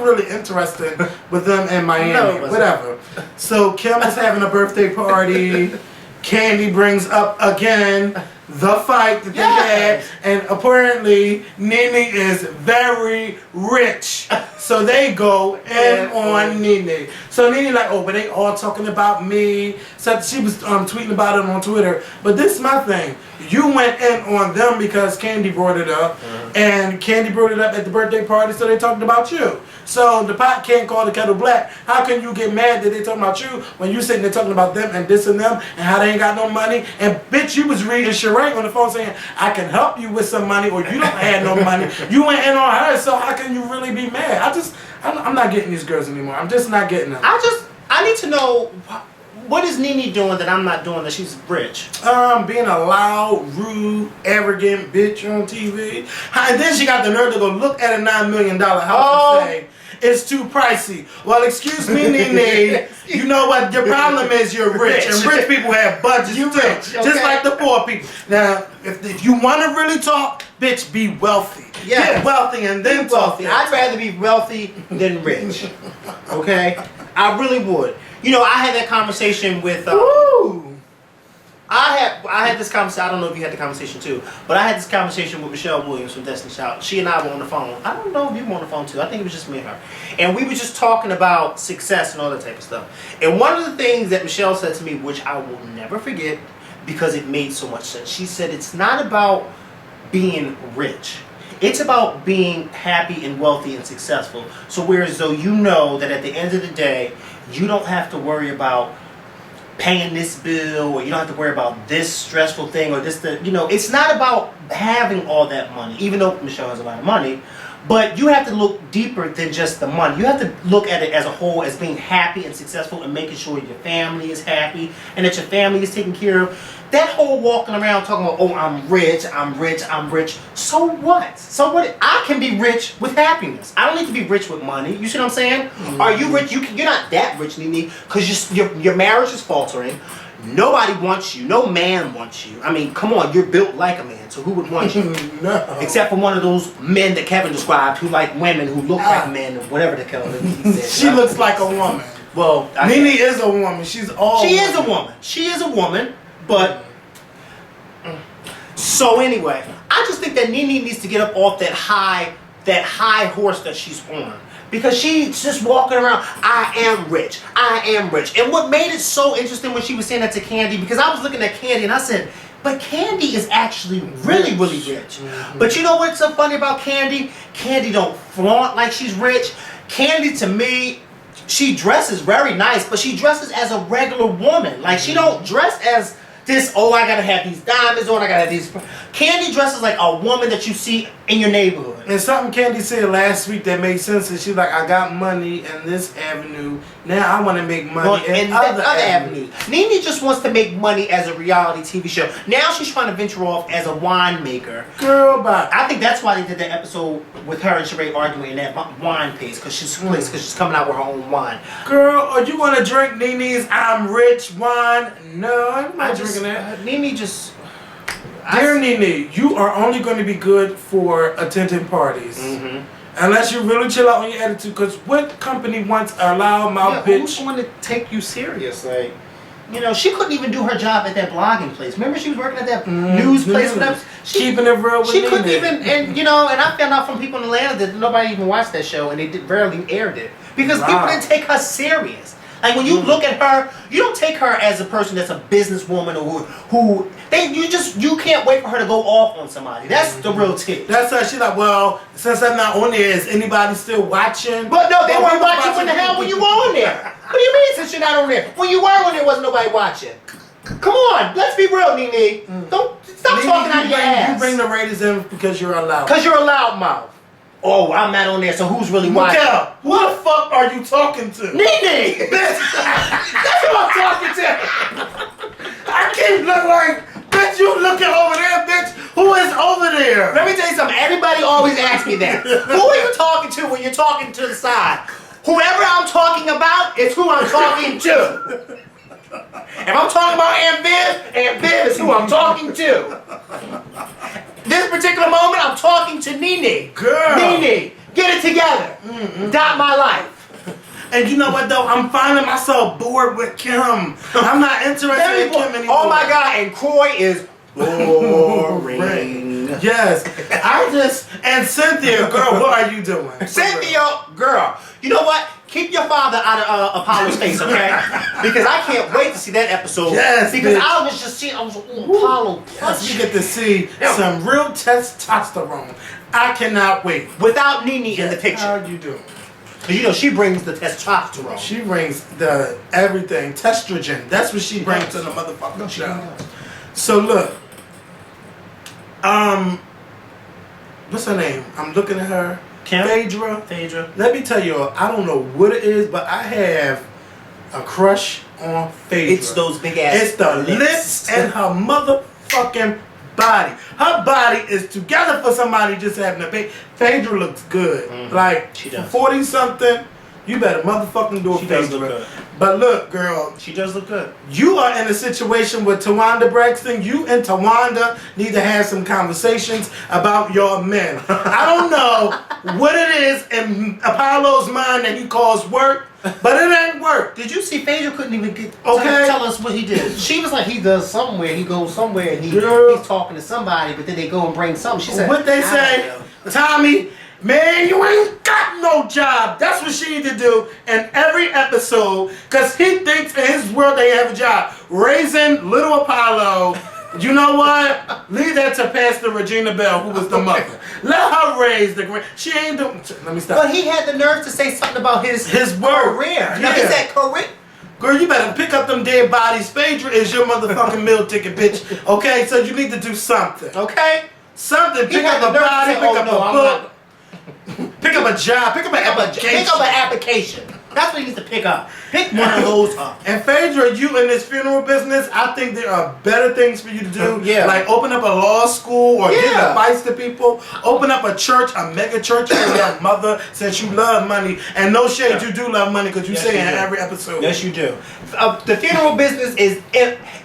really interesting with them in Miami. No, whatever. So Kim is having a birthday party. Candy brings up again the fight that they had, and apparently Nene is very rich, so they go in on Nene. So Nene like, but they all talking about me. So she was tweeting about it on Twitter. But this is my thing. You went in on them because Candy brought it up, and Candy brought it up at the birthday party, so they talked about you. So the pot can't call the kettle black. How can you get mad that they talking about you when you sitting there talking about them and dissing them and how they ain't got no money? And bitch, you was reading Sheree on the phone saying, I can help you with some money, or you don't have no money. You went in on her, so how can you really be mad? I'm not getting these girls anymore. I'm just not getting them. I need to know, what is Nene doing that I'm not doing that she's rich? Being a loud, rude, arrogant bitch on TV. And then she got the nerve to go look at a $9 million house and say, it's too pricey. Well, excuse me, Nene. You know what? Your problem is you're rich. And rich people have budgets too. Okay. Just like the poor people. Now, if you want to really talk, bitch, be wealthy. Yeah. Get wealthy and then talk. I'd rather be wealthy than rich. Okay? I really would. I had that conversation with... I had this conversation. I don't know if you had the conversation too, but I had this conversation with Michelle Williams from Destiny's Child. She and I were on the phone. I don't know if you were on the phone too. I think it was just me and her. And we were just talking about success and all that type of stuff. And one of the things that Michelle said to me, which I will never forget because it made so much sense, she said, it's not about being rich. It's about being happy and wealthy and successful. So whereas though you know that at the end of the day, you don't have to worry about paying this bill, or you don't have to worry about this stressful thing, or this, it's not about having all that money, even though Michelle has a lot of money, but you have to look deeper than just the money. You have to look at it as a whole, as being happy and successful and making sure your family is happy and that your family is taken care of. That whole walking around talking about, oh, I'm rich, I'm rich, I'm rich. So what? So what? I can be rich with happiness. I don't need to be rich with money. You see what I'm saying? Mm-hmm. Are you rich? You're not that rich, Nene, because your marriage is faltering. Nobody wants you. No man wants you. I mean, come on, you're built like a man, so who would want you? No. Except for one of those men that Kevin described who like women who look like men, or whatever the hell he said. She looks like a woman. Well, Nene is a woman. She's all She is a woman. She is a woman, but... So anyway, I just think that Nene needs to get up off that high horse that she's on. Because she's just walking around, I am rich, I am rich. And what made it so interesting when she was saying that to Candy, because I was looking at Candy and I said, but Candy is actually really, really rich. Mm-hmm. But you know what's so funny about Candy? Candy don't flaunt like she's rich. Candy, to me, she dresses very nice, but she dresses as a regular woman. Like, she don't dress as this, oh, I gotta have these diamonds on, I gotta have these. Candy dresses like a woman that you see in your neighborhood. And something Candy said last week that made sense is she's like, I got money in this avenue, now I want to make money in other avenues. Nene just wants to make money as a reality TV show. Now she's trying to venture off as a winemaker. Girl, bye. I think that's why they did that episode with her and Sheree arguing in that wine place, because she's coming out with her own wine. Girl, are you going to drink Nene's I'm Rich wine? No, I'm not drinking that. Nene just... Dear Nene, you are only going to be good for attending parties. Mm-hmm. Unless you really chill out on your attitude, because what company wants a loudmouth bitch? Who's going to take you serious? Like, she couldn't even do her job at that blogging place. Remember, she was working at that news place. Keeping it real with She Nene. couldn't even, and I found out from people in Atlanta that nobody even watched that show, and they barely aired it because people didn't take her serious. Like, when you look at her, you don't take her as a person that's a businesswoman or you can't wait for her to go off on somebody. That's the real tip. That's her. She's like, well, since I'm not on there, is anybody still watching? But no, they weren't watching when the hell when you were on there. What do you mean since you're not on there? When you were on there, wasn't nobody watching. Come on, let's be real, Nene. Don't stop talking out of your ass. You bring the ratings in because you're allowed. Because you're a loudmouth. Oh, I'm not on there, so who's really watching? Makael, who the fuck are you talking to? Nene! That's who I'm talking to! I keep looking like, bitch, you looking over there, bitch. Who is over there? Let me tell you something. Everybody always asks me that. Who are you talking to when you're talking to the side? Whoever I'm talking about is who I'm talking to. If I'm talking about Aunt Viv is who I'm talking to. This particular moment, I'm talking to Nene. Girl. Nene, get it together. Dot my life. And you know what, though? I'm finding myself bored with Kim. I'm not interested in Kim anymore. Oh, my God. And Croy is boring. Yes. And Cynthia, girl, what are you doing? Cynthia, girl. You know what? Keep your father out of Apollo's face, okay? Because I can't wait to see that episode. Yes, because bitch. I was just seeing, Apollo. Yes, we get to see some real testosterone. I cannot wait. Without Nene in the picture. How you doing? She brings the testosterone. She brings the everything. Testrogen. That's what she brings to the motherfucking show. So look. What's her name? I'm looking at her. Phaedra. Let me tell you, I don't know what it is, but I have a crush on Phaedra. It's those big ass. It's the lips and her motherfucking body. Her body is together for somebody just having a baby. Phaedra looks good. Mm-hmm. Like, she does. 40 something, you better motherfucking do a She does Phaedra. look good. But look, girl. She does look good. You are in a situation with Tawanda Braxton. You and Tawanda need to have some conversations about your men. I don't know what it is in Apollo's mind that he calls work, but it ain't work. Did you see Phaedra couldn't even tell us what he did? She was like, he does somewhere, he goes somewhere, and he's talking to somebody, but then they go and bring something. She said, what they say, Tommy, man, you ain't got no job. That's what she need to do in every episode, because he thinks in his world they have a job. Raising little Apollo, You know what? Leave that to Pastor Regina Bell, who was the mother. Let her raise the grand. She ain't doing. Let me stop. But he had the nerve to say something about his word. career. Yeah. Now, is that correct? Girl, you better pick up them dead bodies. Phaedra is your motherfucking meal ticket, bitch. Okay, so you need to do something. Okay. Something. He Pick had up the a nerve to body. say, Pick "Oh, up no, a I'm book. Pick up a job. Pick up an application. Pick up an application. That's what he needs to pick up. Pick one of those up. And Phaedra, you in this funeral business, I think there are better things for you to do. Yeah. Like open up a law school or give Yeah. advice to people. Open up a church, a mega church for your mother, since you love money. And no shade, you do love money because you say it in every episode. Yes, you do. The funeral business is,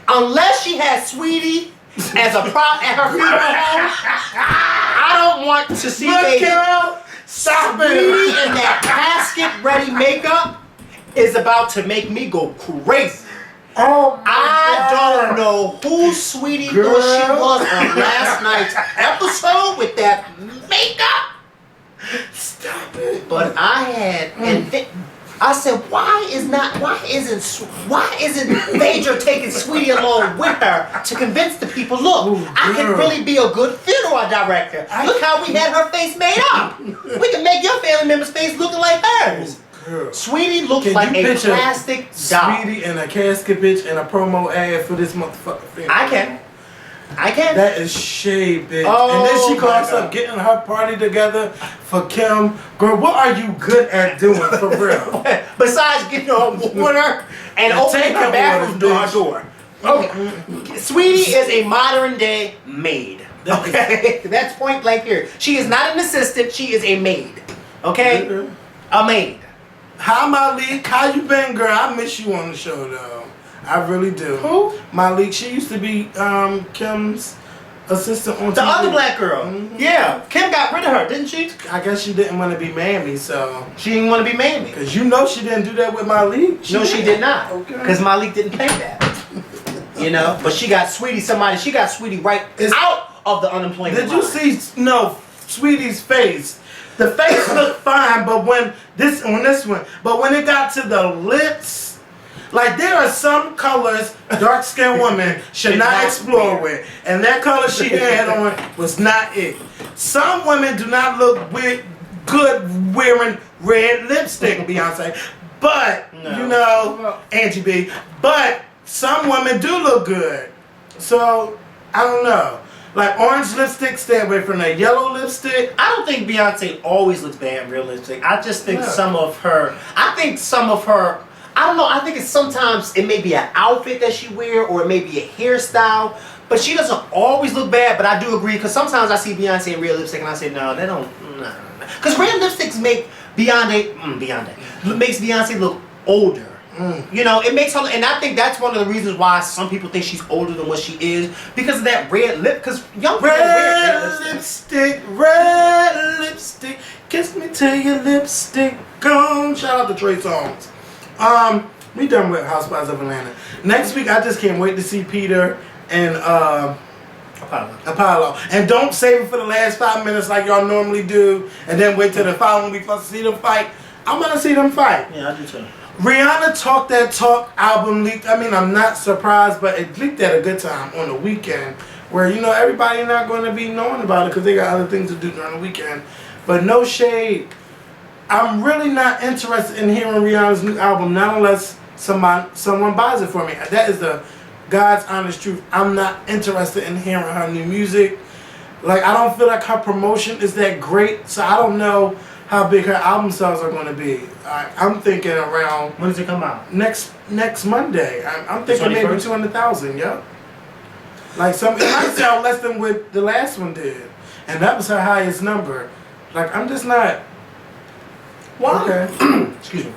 unless she has Sweetie as a prop at her funeral home, I don't want to see Makael, stop Sweetie it. in that casket-ready makeup is about to make me go crazy. Oh, I don't know who Sweetie thought she was on last night's episode with that makeup. Stop it. But I had, and I said, why isn't Phaedra taking Sweetie along with her to convince the people, look, I can really be a good funeral director. Look how we had her face made up. We can make your family member's face looking like hers. Girl. Sweetie looks Can like you a picture plastic doll. Sweetie in a casket, bitch, and a promo ad for this motherfucker funeral. I can. That is shade, bitch. Oh, and then she my calls God. up getting her party together for Kim. Girl, what are you good at doing for real? Besides getting her water and opening her bathroom door. Okay. Sweetie is a modern day maid. Okay? That's point blank here. She is not an assistant, she is a maid. Okay? A maid. Hi, Malik. How you been, girl? I miss you on the show, though. I really do. Who? Malik. She used to be Kim's assistant on The TV. other black girl. Mhm. Yeah. Kim got rid of her, didn't she? I guess she didn't want to be Mammy, so. She didn't want to be Mammy. Because you know she didn't do that with Malik. No, she did not. Okay. Because Malik didn't pay that. You know? But she got Sweetie right out of the unemployment Did you line. see Sweetie's face? The face looked fine, but when it got to the lips, like there are some colors dark-skinned women should not explore with, and that color she had on was not it. Some women do not look good wearing red lipstick, Beyonce, but you know, Angie B. But some women do look good, so I don't know. Like orange lipstick, stay away from that. Yellow lipstick. I don't think Beyonce always looks bad in real lipstick. I just think some of her, I don't know, I think it's sometimes it may be an outfit that she wear or it may be a hairstyle, but she doesn't always look bad, but I do agree, because sometimes I see Beyonce in real lipstick and I say, no, they don't, no. Because red lipsticks make makes Beyonce look older. You know, it makes her, and I think that's one of the reasons why some people think she's older than what she is, because of that red lip. Because young people wear red lipstick, kiss me till your lipstick gone. Shout out to Trey Songz. We done with Housewives of Atlanta. Next week, I just can't wait to see Peter and Apollo. And don't save it for the last 5 minutes like y'all normally do, and then wait till the following week for us to see them fight. I'm gonna see them fight. Yeah, I do too. Rihanna Talk That Talk album leaked. I mean, I'm not surprised, but it leaked at a good time on the weekend where, you know, everybody not going to be knowing about it because they got other things to do during the weekend. But no shade. I'm really not interested in hearing Rihanna's new album, not unless someone buys it for me. That is the God's honest truth. I'm not interested in hearing her new music. Like, I don't feel like her promotion is that great, so I don't know how big her album sales are going to be. I'm thinking around... When does it come out? Next Monday. I'm thinking maybe 200,000, yeah. Like, it might sell less than what the last one did. And that was her highest number. Like, I'm just not... Why? Okay. Excuse me.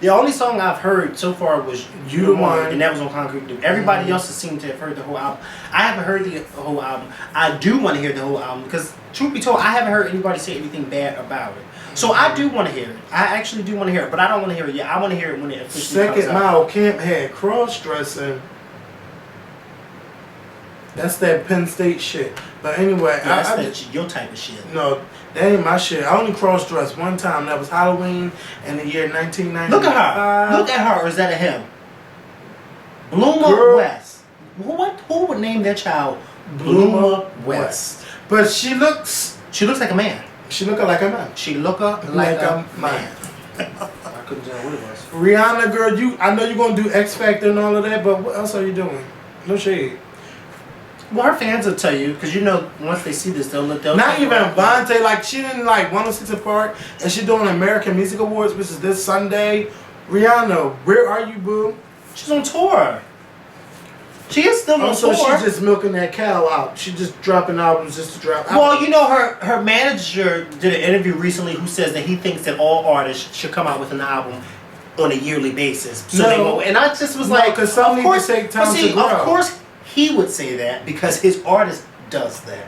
The only song I've heard so far was You the One. and that was on Concrete Dude. Everybody else has seemed to have heard the whole album. I haven't heard the whole album. I do want to hear the whole album because, truth be told, I haven't heard anybody say anything bad about it. So I do want to hear it. I actually do want to hear it, but I don't want to hear it yet. I want to hear it when it officially comes out. Second Mile Camp had cross-dressing. That's that Penn State shit. But anyway, Yeah, that's your type of shit. No, that ain't my shit. I only cross-dressed one time. That was Halloween in the year 1995. Look at her. Look at her, or is that a him? Bloom or West? who would name their child Bloomer West? But she looks like a man. She look like a man. She look like a man. I couldn't tell what it was. Rihanna, girl, I know you're gonna do X Factor and all of that, but what else are you doing? No shade. Well, her fans will tell you, because you know once they see this, they'll not even Vontae. Like she didn't like 106 Apart, and she doing American Music Awards, which is this Sunday. Rihanna, where are you, boo? She's on tour. She is still on so tour. She's just milking that cow out. She's just dropping albums just to drop. Well, you know, her manager did an interview recently who says that he thinks that all artists should come out with an album on a yearly basis. So they go, and I just was like, because some need to take time to grow. Of course, he would say that because his artist does that.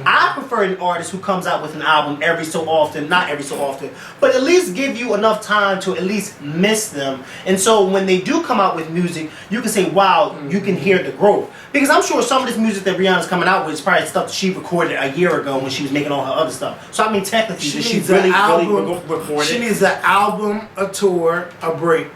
I prefer an artist who comes out with an album every so often, not every so often, but at least give you enough time to at least miss them. And so when they do come out with music, you can say, wow, you can hear the growth. Because I'm sure some of this music that Rihanna's coming out with is probably stuff that she recorded a year ago when she was making all her other stuff. So I mean, technically, she really recorded. She needs an album, a tour, a break,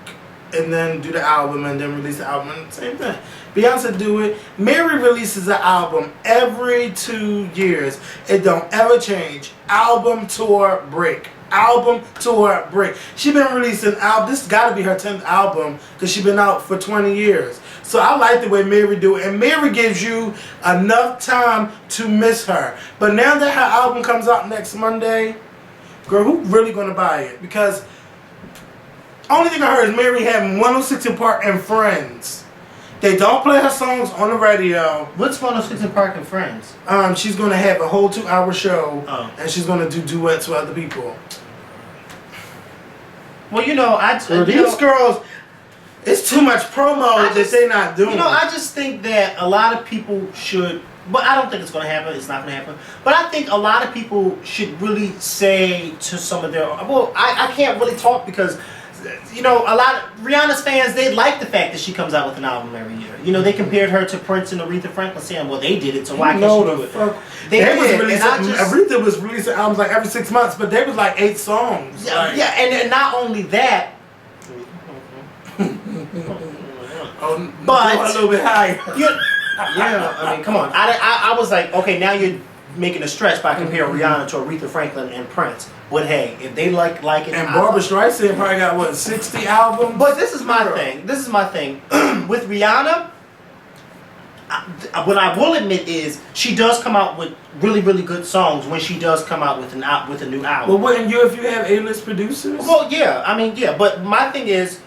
and then do the album and then release the album. And same thing. Beyonce do it. Mary releases an album every 2 years. It don't ever change. Album, tour, break. Album, tour, break. She been releasing album. This got to be her 10th album because she been out for 20 years. So I like the way Mary do it. And Mary gives you enough time to miss her. But now that her album comes out next Monday, girl, who really going to buy it? Because only thing I heard is Mary having 106 Apart and Friends. They don't play her songs on the radio. What's 106 Park and Friends? She's gonna have a whole 2-hour show, and she's gonna do duets with other people. Well, you know, these girls, it's too much promo that they're not doing. You know, I just think that a lot of people should. But I don't think it's gonna happen. It's not gonna happen. But I think a lot of people should really say to some of their. Well, I can't really talk because. You know, a lot of Rihanna's fans, they like the fact that she comes out with an album every year. You know, they compared her to Prince and Aretha Franklin, saying, well, they did it, so why can't she do it? Aretha was releasing albums like every 6 months, but they was like 8 songs. Yeah, like, yeah, and not only that, but a little bit higher. Yeah, I mean, come on. I was like, okay, now you're making a stretch by comparing Rihanna to Aretha Franklin and Prince. But hey, if they like it, and Barbra Streisand probably got what 60 albums. But this is my thing. This is my thing with Rihanna. What I will admit is she does come out with really, really good songs when she does come out with a new album. Well, wouldn't you if you have A-list producers? Well, yeah. I mean, yeah. But my thing is,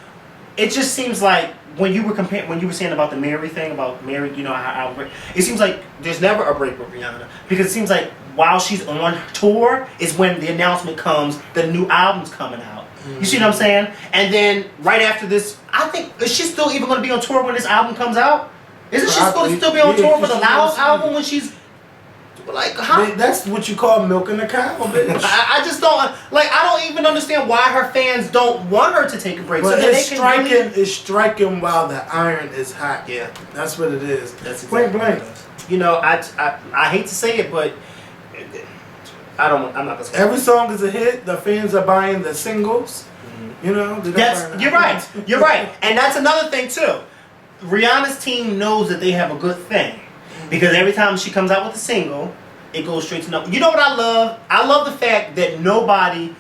it just seems like when you were saying about the Mary thing, about Mary, you know, how it seems like there's never a break with Rihanna because it seems like while she's on tour is when the announcement comes, the new album's coming out. You see what I'm saying? And then right after this, I think is she still even going to be on tour when this album comes out? Isn't she supposed to still be on tour for the Knowles album when she's like, how? That's what you call milking the cow, bitch. I just don't like. I don't even understand why her fans don't want her to take a break. But so it's striking. It's striking while the iron is hot. Yeah, that's what it is. That's exactly blank. You know, I hate to say it, but I'm not gonna say every song is a hit. The fans are buying the singles. You know, you're right. You're right, and that's another thing too. Rihanna's team knows that they have a good thing. Because every time she comes out with a single, it goes straight to number. You know what I love? I love the fact that nobody,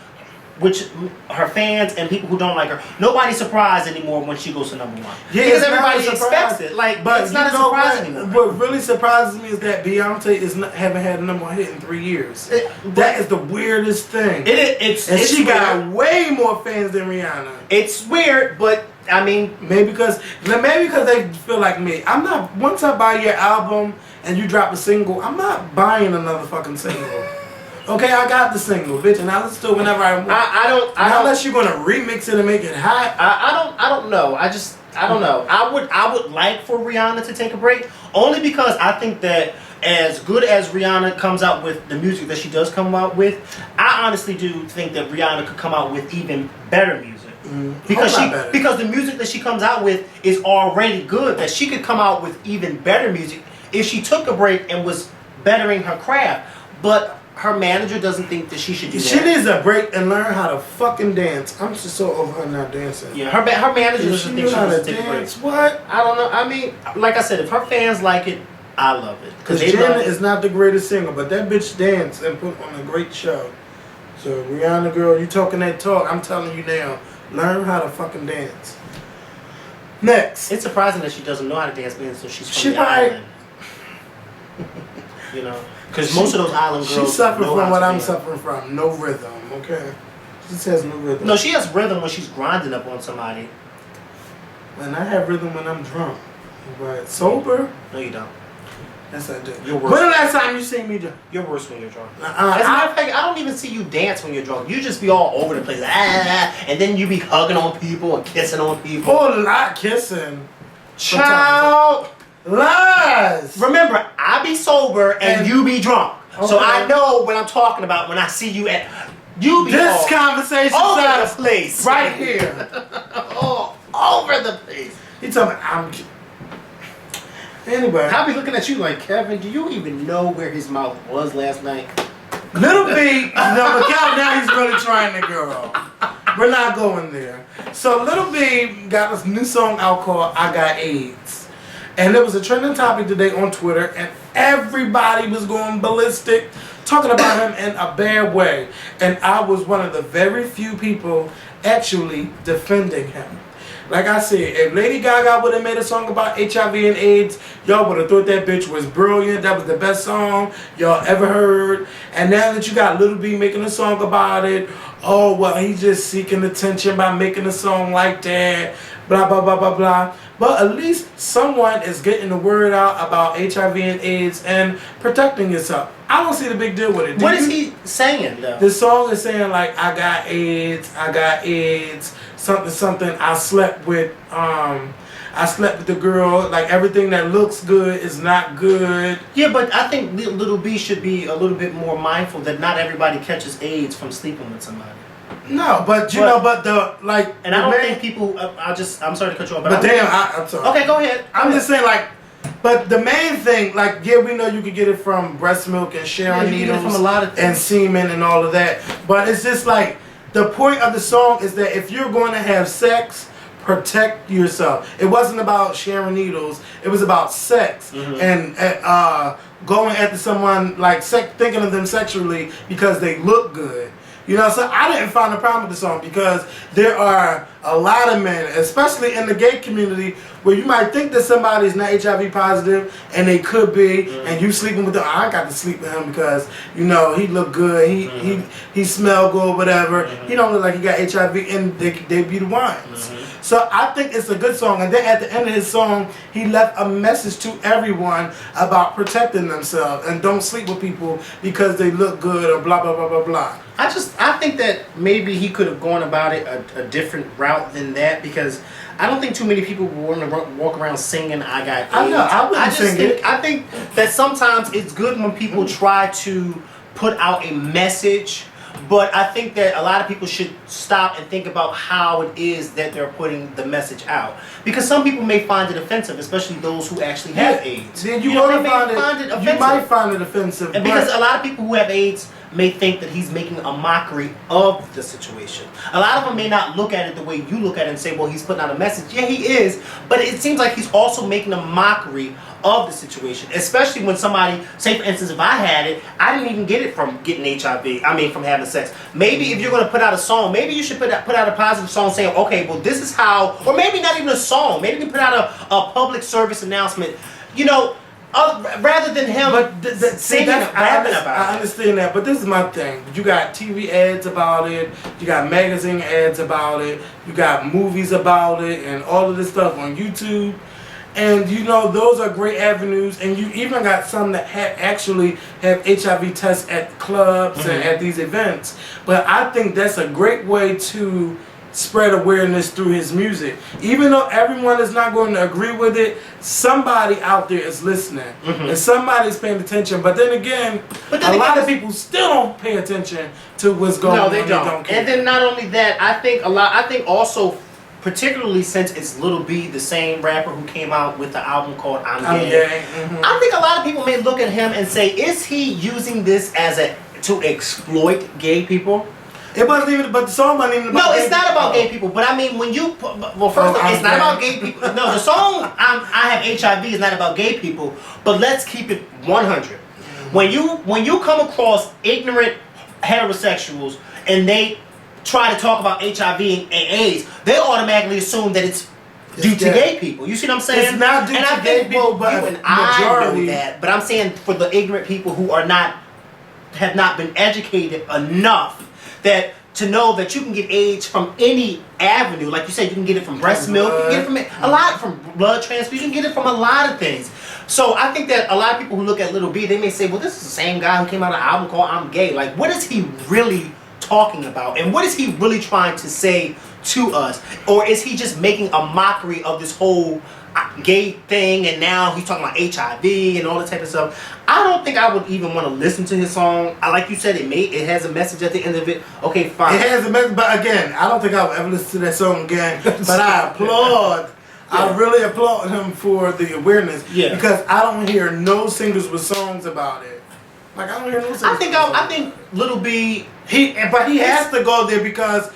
which her fans and people who don't like her, nobody's surprised anymore when she goes to number 1. Yeah, because everybody expects it. Like, but it's not a surprise anymore. What really surprises me is that Beyonce haven't had a number 1 hit in 3 years. That is the weirdest thing. She got way more fans than Rihanna. It's weird, but I mean, maybe because they feel like me. I'm not. Once I buy your album and you drop a single, I'm not buying another fucking single. Okay, I got the single, bitch, and I listen to it whenever I want. I don't. Unless you're gonna remix it and make it hot. I don't know. I don't know. I would like for Rihanna to take a break, only because I think that as good as Rihanna comes out with the music that she does come out with, I honestly do think that Rihanna could come out with even better music. Because the music that she comes out with is already good. That she could come out with even better music if she took a break and was bettering her craft. But her manager doesn't think that she should do She that. needs a break and learn how to fucking dance. I'm just so over her not dancing. Yeah, her manager If doesn't she think knew she how to should take a break. dance, what? I don't know. I mean, like I said, if her fans like it, I love it. Because they Janet love it. is not the greatest singer, but that bitch danced and put on a great show. So Rihanna girl, you talking that talk, I'm telling you now, learn how to fucking dance. Next. It's surprising that she doesn't know how to dance, man, so she's from She the probably- island. You know? Because most of those island girls She suffered know from how what to I'm dance. suffering from. No rhythm, okay? She says no rhythm. No, she has rhythm when she's grinding up on somebody. And I have rhythm when I'm drunk. But sober? No, you don't. Yes, I do. You're When worse. the last time you seen me do? You're worse when you're drunk. Uh-uh, As a matter of fact, I don't even see you dance when you're drunk. You just be all over the place, and then you be hugging on people and kissing on people. Whole lot kissing. Child. Lies! Remember, I be sober and you be drunk. So Okay. I know what I'm talking about when I see you at. You be This all conversation over starts the place. right here. All over the place. He told me I'm. Anyway, I'll be looking at you like, Kevin, do you even know where his mouth was last night? Little B, Makael, now he's really trying to go. We're not going there. So Little B got this new song out called I Got AIDS. And it was a trending topic today on Twitter, and everybody was going ballistic, talking about him in a bad way. And I was one of the very few people actually defending him. Like I said, if Lady Gaga would have made a song about HIV and AIDS, y'all would have thought that bitch was brilliant. That was the best song y'all ever heard. And now that you got Lil B making a song about it, oh, well, he's just seeking attention by making a song like that, blah, blah, blah, blah, blah. But at least someone is getting the word out about HIV and AIDS and protecting yourself. I don't see the big deal with it. What is he saying, though? The song is saying like, I got AIDS, something, something. I slept with the girl. Like everything that looks good is not good. Yeah, but I think Little B should be a little bit more mindful that not everybody catches AIDS from sleeping with somebody. No, but you know, but the like. And I don't think people. I'm sorry to cut you off, But damn, I'm sorry. Okay, go ahead. I'm just saying like. But the main thing, like, yeah, we know you could get it from breast milk and sharing you can needles get it from a lot of things. and semen and all of that. But it's just like, the point of the song is that if you're going to have sex, protect yourself. It wasn't about sharing needles. It was about sex and going after someone, like, thinking of them sexually because they look good. You know, so I didn't find a problem with the song because there are a lot of men, especially in the gay community, where you might think that somebody's not HIV positive and they could be, and you sleeping with them. I got to sleep with him because, you know, he look good, he smell good, whatever. He don't look like he got HIV, and they be the ones. So I think it's a good song. And then at the end of his song, he left a message to everyone about protecting themselves and don't sleep with people because they look good or blah, blah, blah, blah, blah. I think that maybe he could have gone about it a different route than that, because I don't think too many people want to walk around singing "I got AIDS." I know, I wouldn't sing it. I think that sometimes it's good when people try to put out a message, but I think that a lot of people should stop and think about how it is that they're putting the message out, because some people may find it offensive, especially those who actually have AIDS. Then They you may find it offensive. you might find it offensive. And because a lot of people who have AIDS may think that he's making a mockery of the situation. A lot of them may not look at it the way you look at it and say, well, he's putting out a message. Yeah, he is. But it seems like he's also making a mockery of the situation. Especially when somebody, say for instance, if I had it, I didn't even get it from getting HIV. I mean, from having sex. Maybe if you're going to put out a song, maybe you should put out a positive song saying, okay, well, this is how, or maybe not even a song. Maybe you can put out a public service announcement. You know, rather than him singing, rapping about I understand that, but this is my thing. You got TV ads about it, you got magazine ads about it, you got movies about it, and all of this stuff on YouTube. And you know, those are great avenues, and you even got some that actually have HIV tests at clubs and at these events. But I think that's a great way to spread awareness through his music. Even though everyone is not going to agree with it, somebody out there is listening and somebody's paying attention. But then again, a lot of people still don't pay attention to what's going on. No, they don't. Care. And then not only that, I think also, particularly since it's Little B, the same rapper who came out with the album called I'm Gay. Mm-hmm. I think a lot of people may look at him and say, is he using this as a to exploit gay people. It wasn't even, but the song wasn't even about No, gay it's not people. about gay people. But I mean, when you well, first, I'm it's not gay. about gay people. No, the song I have HIV is not about gay people. But let's keep it 100. When you come across ignorant heterosexuals and they try to talk about HIV and AIDS, they automatically assume that it's due to gay people. You see what I'm saying? It's not due to gay people, but you and I know majority. that. But I'm saying for the ignorant people who have not been educated enough that to know that you can get AIDS from any avenue. Like you said, you can get it from breast milk, you can get it from a lot, from blood transfusion, you can get it from a lot of things. So I think that a lot of people who look at Lil B, they may say, well, this is the same guy who came out of an album called I'm Gay. Like, what is he really talking about? And what is he really trying to say to us? Or is he just making a mockery of this whole gay thing, and now he's talking about HIV and all that type of stuff? I don't think I would even want to listen to his song. Like you said, it has a message at the end of it. Okay, fine. It has a message, but again, I don't think I would ever listen to that song again. But I applaud. I really applaud him for the awareness. Yeah. Because I don't hear no singles with songs about it. Like, I don't hear no singles. I think Lil B. He has to go there because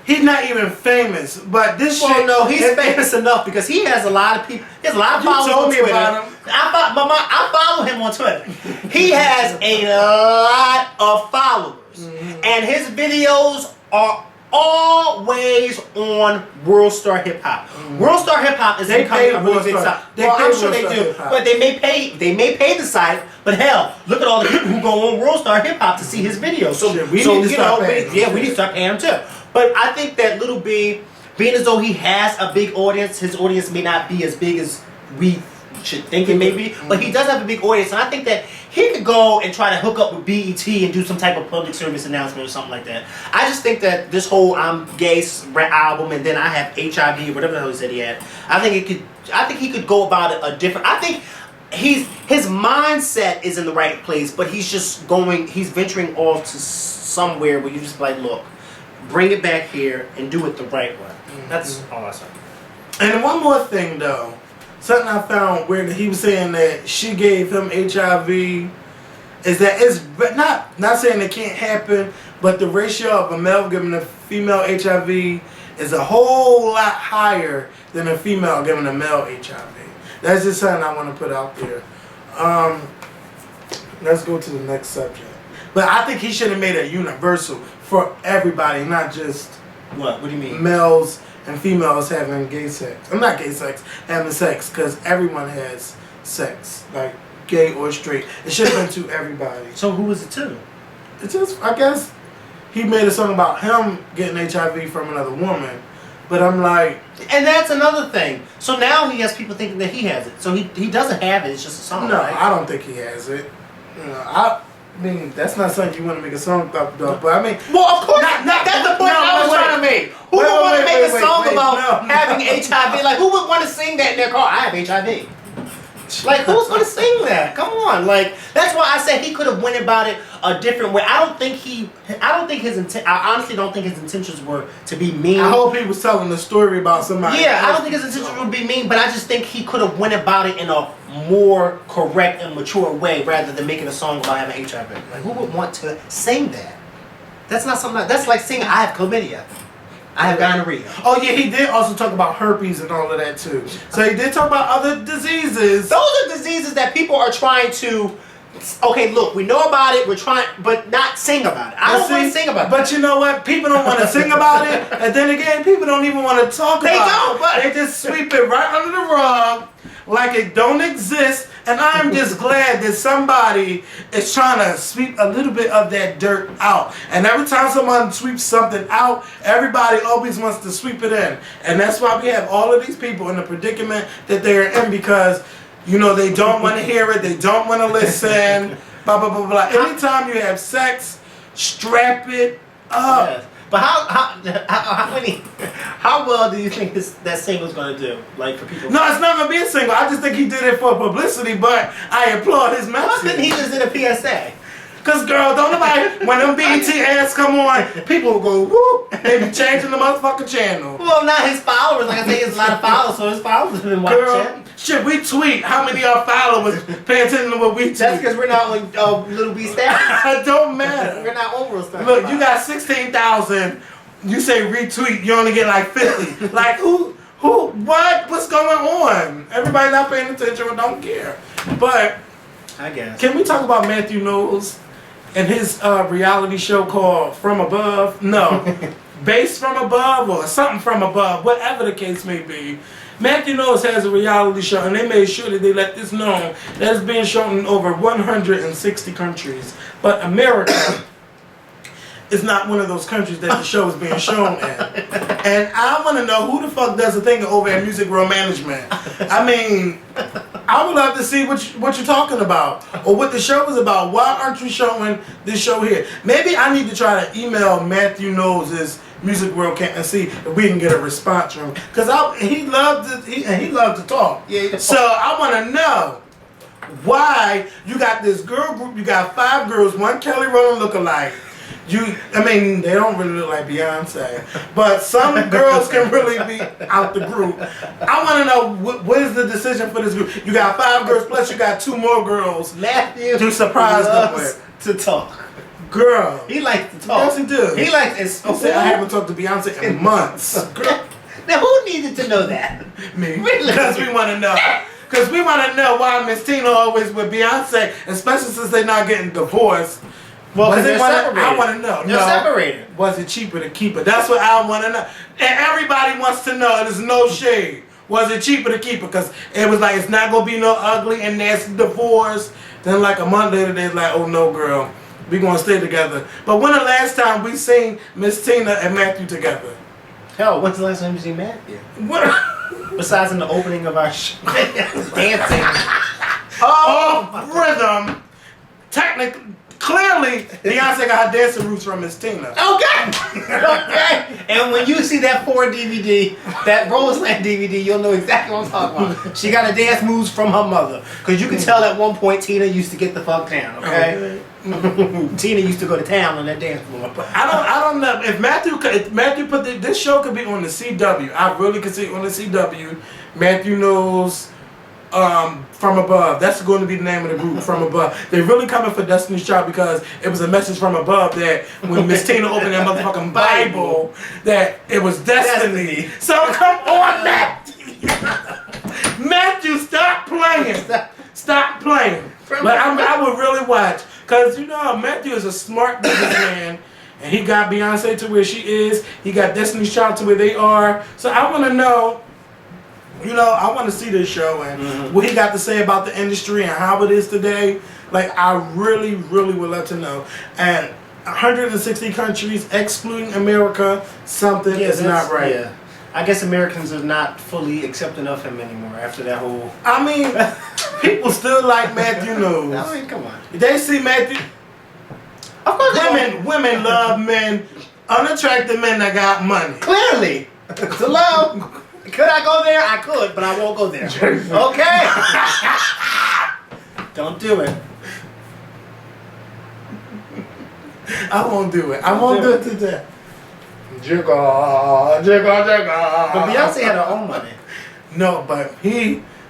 he's not even famous. But this Well, shit. no, he's famous enough because he has a lot of people. He has a lot of You followers told on me Twitter. about him. I follow him on Twitter. He has a lot of followers, and his videos are always on World Star Hip Hop. World Star Hip Hop is They becoming pay a really World big Star. site. They Well, pay I'm sure World they Star do, Hip Hop. but they may pay the site. But hell, look at all the people who go on World Star Hip Hop to see his videos. So, Shit, we need to start paying them. we need to start paying him too. But I think that Lil B, being as though he has a big audience, his audience may not be as big as we should think it may be, but he does have a big audience, and I think that he could go and try to hook up with BET and do some type of public service announcement or something like that. I just think that this whole I'm Gay album, and then I have HIV, whatever the hell he said he had, I think he could go about it a different. I think his mindset is in the right place, but he's venturing off to somewhere where you just like, look, bring it back here and do it the right way. That's all I say. And one more thing, though. Something I found weird that he was saying that she gave him HIV is that it's not saying it can't happen, but the ratio of a male giving a female HIV is a whole lot higher than a female giving a male HIV. That's just something I want to put out there. Let's go to the next subject. But I think he should have made it universal for everybody, not just What do you mean? males and females having gay sex. I'm not gay sex, having sex, because everyone has sex, like gay or straight. It should have been to everybody. So who was it to? It's just, I guess, he made a song about him getting HIV from another woman, but I'm like, And that's another thing. So now he has people thinking that he has it. So he doesn't have it. It's just a song. no, right? I don't think he has it. I mean, that's not something you want to make a song about, though. But I mean, Well, of course, that's the point I was trying to make. Who would want to make a song about having HIV? Like, who would want to sing that in their car? I have HIV. Like, who's going to sing that? Come on. Like, that's why I said he could have went about it a different way. I honestly don't think his intentions were to be mean. I hope he was telling the story about somebody. Yeah, I don't think his intentions would be mean, but I just think he could have went about it in a more correct and mature way rather than making a song about having HIV. Like, who would want to sing that? That's not something. That's like singing I have chlamydia. I have gonorrhea. Oh yeah, he did also talk about herpes and all of that too. So he did talk about other diseases. Those are diseases that people are trying to. Okay, look, we know about it. We're trying, but not sing about it. I don't want to sing about it. But you know what? People don't want to sing about it, and then again, people don't even want to talk They about don't, it. but- They just sweep it right under the rug like it don't exist. And I'm just glad that somebody is trying to sweep a little bit of that dirt out. And every time someone sweeps something out, everybody always wants to sweep it in. And that's why we have all of these people in the predicament that they're in, because you know, they don't want to hear it, they don't want to listen, blah, blah, blah, blah. Anytime you have sex, strap it up. Yes. But how well do you think that single's gonna do? Like for people? No, it's not going to be a single. I just think he did it for publicity, but I applaud his Why couldn't he message. just did a PSA? Because, girl, don't nobody, when them BET ads come on, people will go, whoop, they be changing the motherfucking channel. Well, not his followers. Like I say, he has a lot of followers, so his followers have been watching. Girl, shit, we tweet. How many of our followers pay attention to what we tweet? That's because we're not on Little B status. It don't matter. not over a certain Look, you amount. got 16,000. You say retweet, you only get like 50. Like who? What? What's going on? Everybody not paying attention or don't care. But I guess. can we talk about Matthew Knowles and his reality show called From Above? No, Based From Above or something from above, whatever the case may be. Matthew Knowles has a reality show, and they made sure that they let this known that it's being shown in over 160 countries. But America is not one of those countries that the show is being shown in. And I want to know who the fuck does the thing over at Music World Management. I mean, I would love to see what you're talking about or what the show is about. Why aren't you showing this show here? Maybe I need to try to email Matthew Knowles' Music World and see if we can get a response from him. Because he loved to talk. Yeah. So I want to know why you got this girl group. You got 5 girls, one Kelly Rowland lookalike. I mean, they don't really look like Beyonce, but some girls can really be out the group. I want to know what is the decision for this group. You got 5 girls, plus you got 2 more girls Matthew to surprise them loves with. to talk. Girl. He likes to talk. Yes, he do. He likes it. He said, I haven't talked to Beyonce in months. Girl. Now, who needed to know that? Me. Really? Because we want to know. Because we want to know why Miss Tina always with Beyonce, especially since they're not getting divorced. Well, Was they're it one of- separated. I want to know. They're separated. Was it cheaper to keep it? That's what I want to know. And everybody wants to know. There's no shade. Was it cheaper to keep it? Because it was like, it's not going to be no ugly and nasty divorce. Then like a month later, they're like, oh no, girl. We going to stay together. But when the last time we seen Miss Tina and Matthew together? Hell, when's the last time you seen Matthew? What? Besides in the opening of our show. Dancing. Oh, rhythm. Technically. Clearly, Beyonce got her dancing roots from Miss Tina. Okay. Okay. And when you see that 4 DVD, that Roseland DVD, you'll know exactly what I'm talking about. She got a dance moves from her mother. Because you can tell at one point Tina used to get the fuck down, okay? Tina used to go to town on that dance floor. I don't know if Matthew put this show could be on the CW. I really could see it on the CW. Matthew Knowles, From Above. That's going to be the name of the group, From Above. They're really coming for Destiny's Child because it was a message from above that when Miss Tina opened that motherfucking Bible, that it was destiny. So come on, Matthew. Matthew, stop playing. Stop playing. But I would really watch. Because, you know, Matthew is a smart businessman. And he got Beyonce to where she is. He got Destiny's Child to where they are. So I want to know, you know, I want to see this show and what he got to say about the industry and how it is today. Like, I really, really would love to know. And 160 countries, excluding America, something is not right. Yeah. I guess Americans are not fully accepting of him anymore after that whole... I mean, people still like Matthew Knowles. I mean, come on. They see Matthew... Of course Women love men, unattractive men that got money. Clearly. Hello. Could I go there? I could, but I won't go there. Okay. Don't do it. I won't do it. I won't do it today. Jigga, jigga, jigga. But Beyonce had her own money. No, but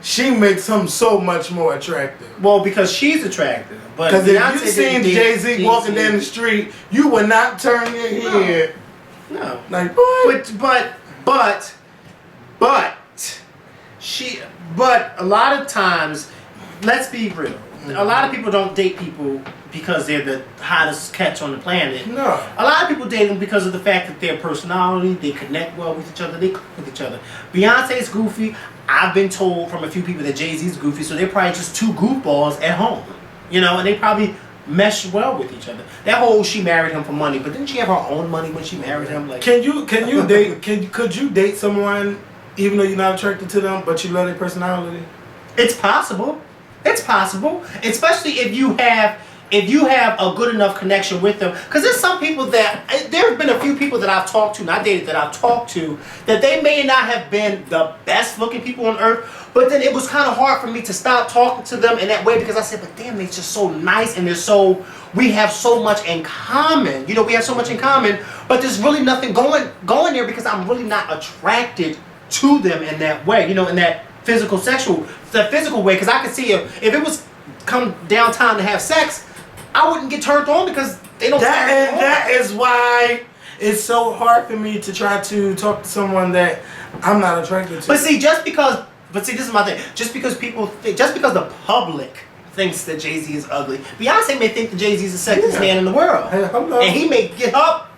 she makes him so much more attractive. Well, because she's attractive. But Because if Beyonce you seen didn't Jay-Z date walking Jay-Z. down the street, you would not turn your head. No. Like, what? But a lot of times, let's be real. A lot of people don't date people because they're the hottest catch on the planet. No. A lot of people date them because of the fact that their personality, they connect well with each other, they click with each other. Beyonce's goofy. I've been told from a few people that Jay-Z's goofy, so they're probably just 2 goofballs at home. You know, and they probably mesh well with each other. That whole she married him for money, but didn't she have her own money when she married him? Like, Could you date someone even though you're not attracted to them, but you love their personality? it's possible. It's possible, especially if you have a good enough connection with them. Because there's some people that there have been a few people that I've talked to, not dated, that I've talked to, that they may not have been the best looking people on earth, but then it was kind of hard for me to stop talking to them in that way because I said, but damn, they're just so nice and we have so much in common. You know, we have so much in common, but there's really nothing going there because I'm really not attracted to them in that way. You know, in that physical way. Because I could see if it was come down time to have sex, I wouldn't get turned on because They don't. That is why it's so hard for me to try to talk to someone that I'm not attracted to. But see, this is my thing. Just because the public thinks that Jay-Z is ugly, Beyonce may think that Jay-Z is the sexiest man in the world, and he may get up.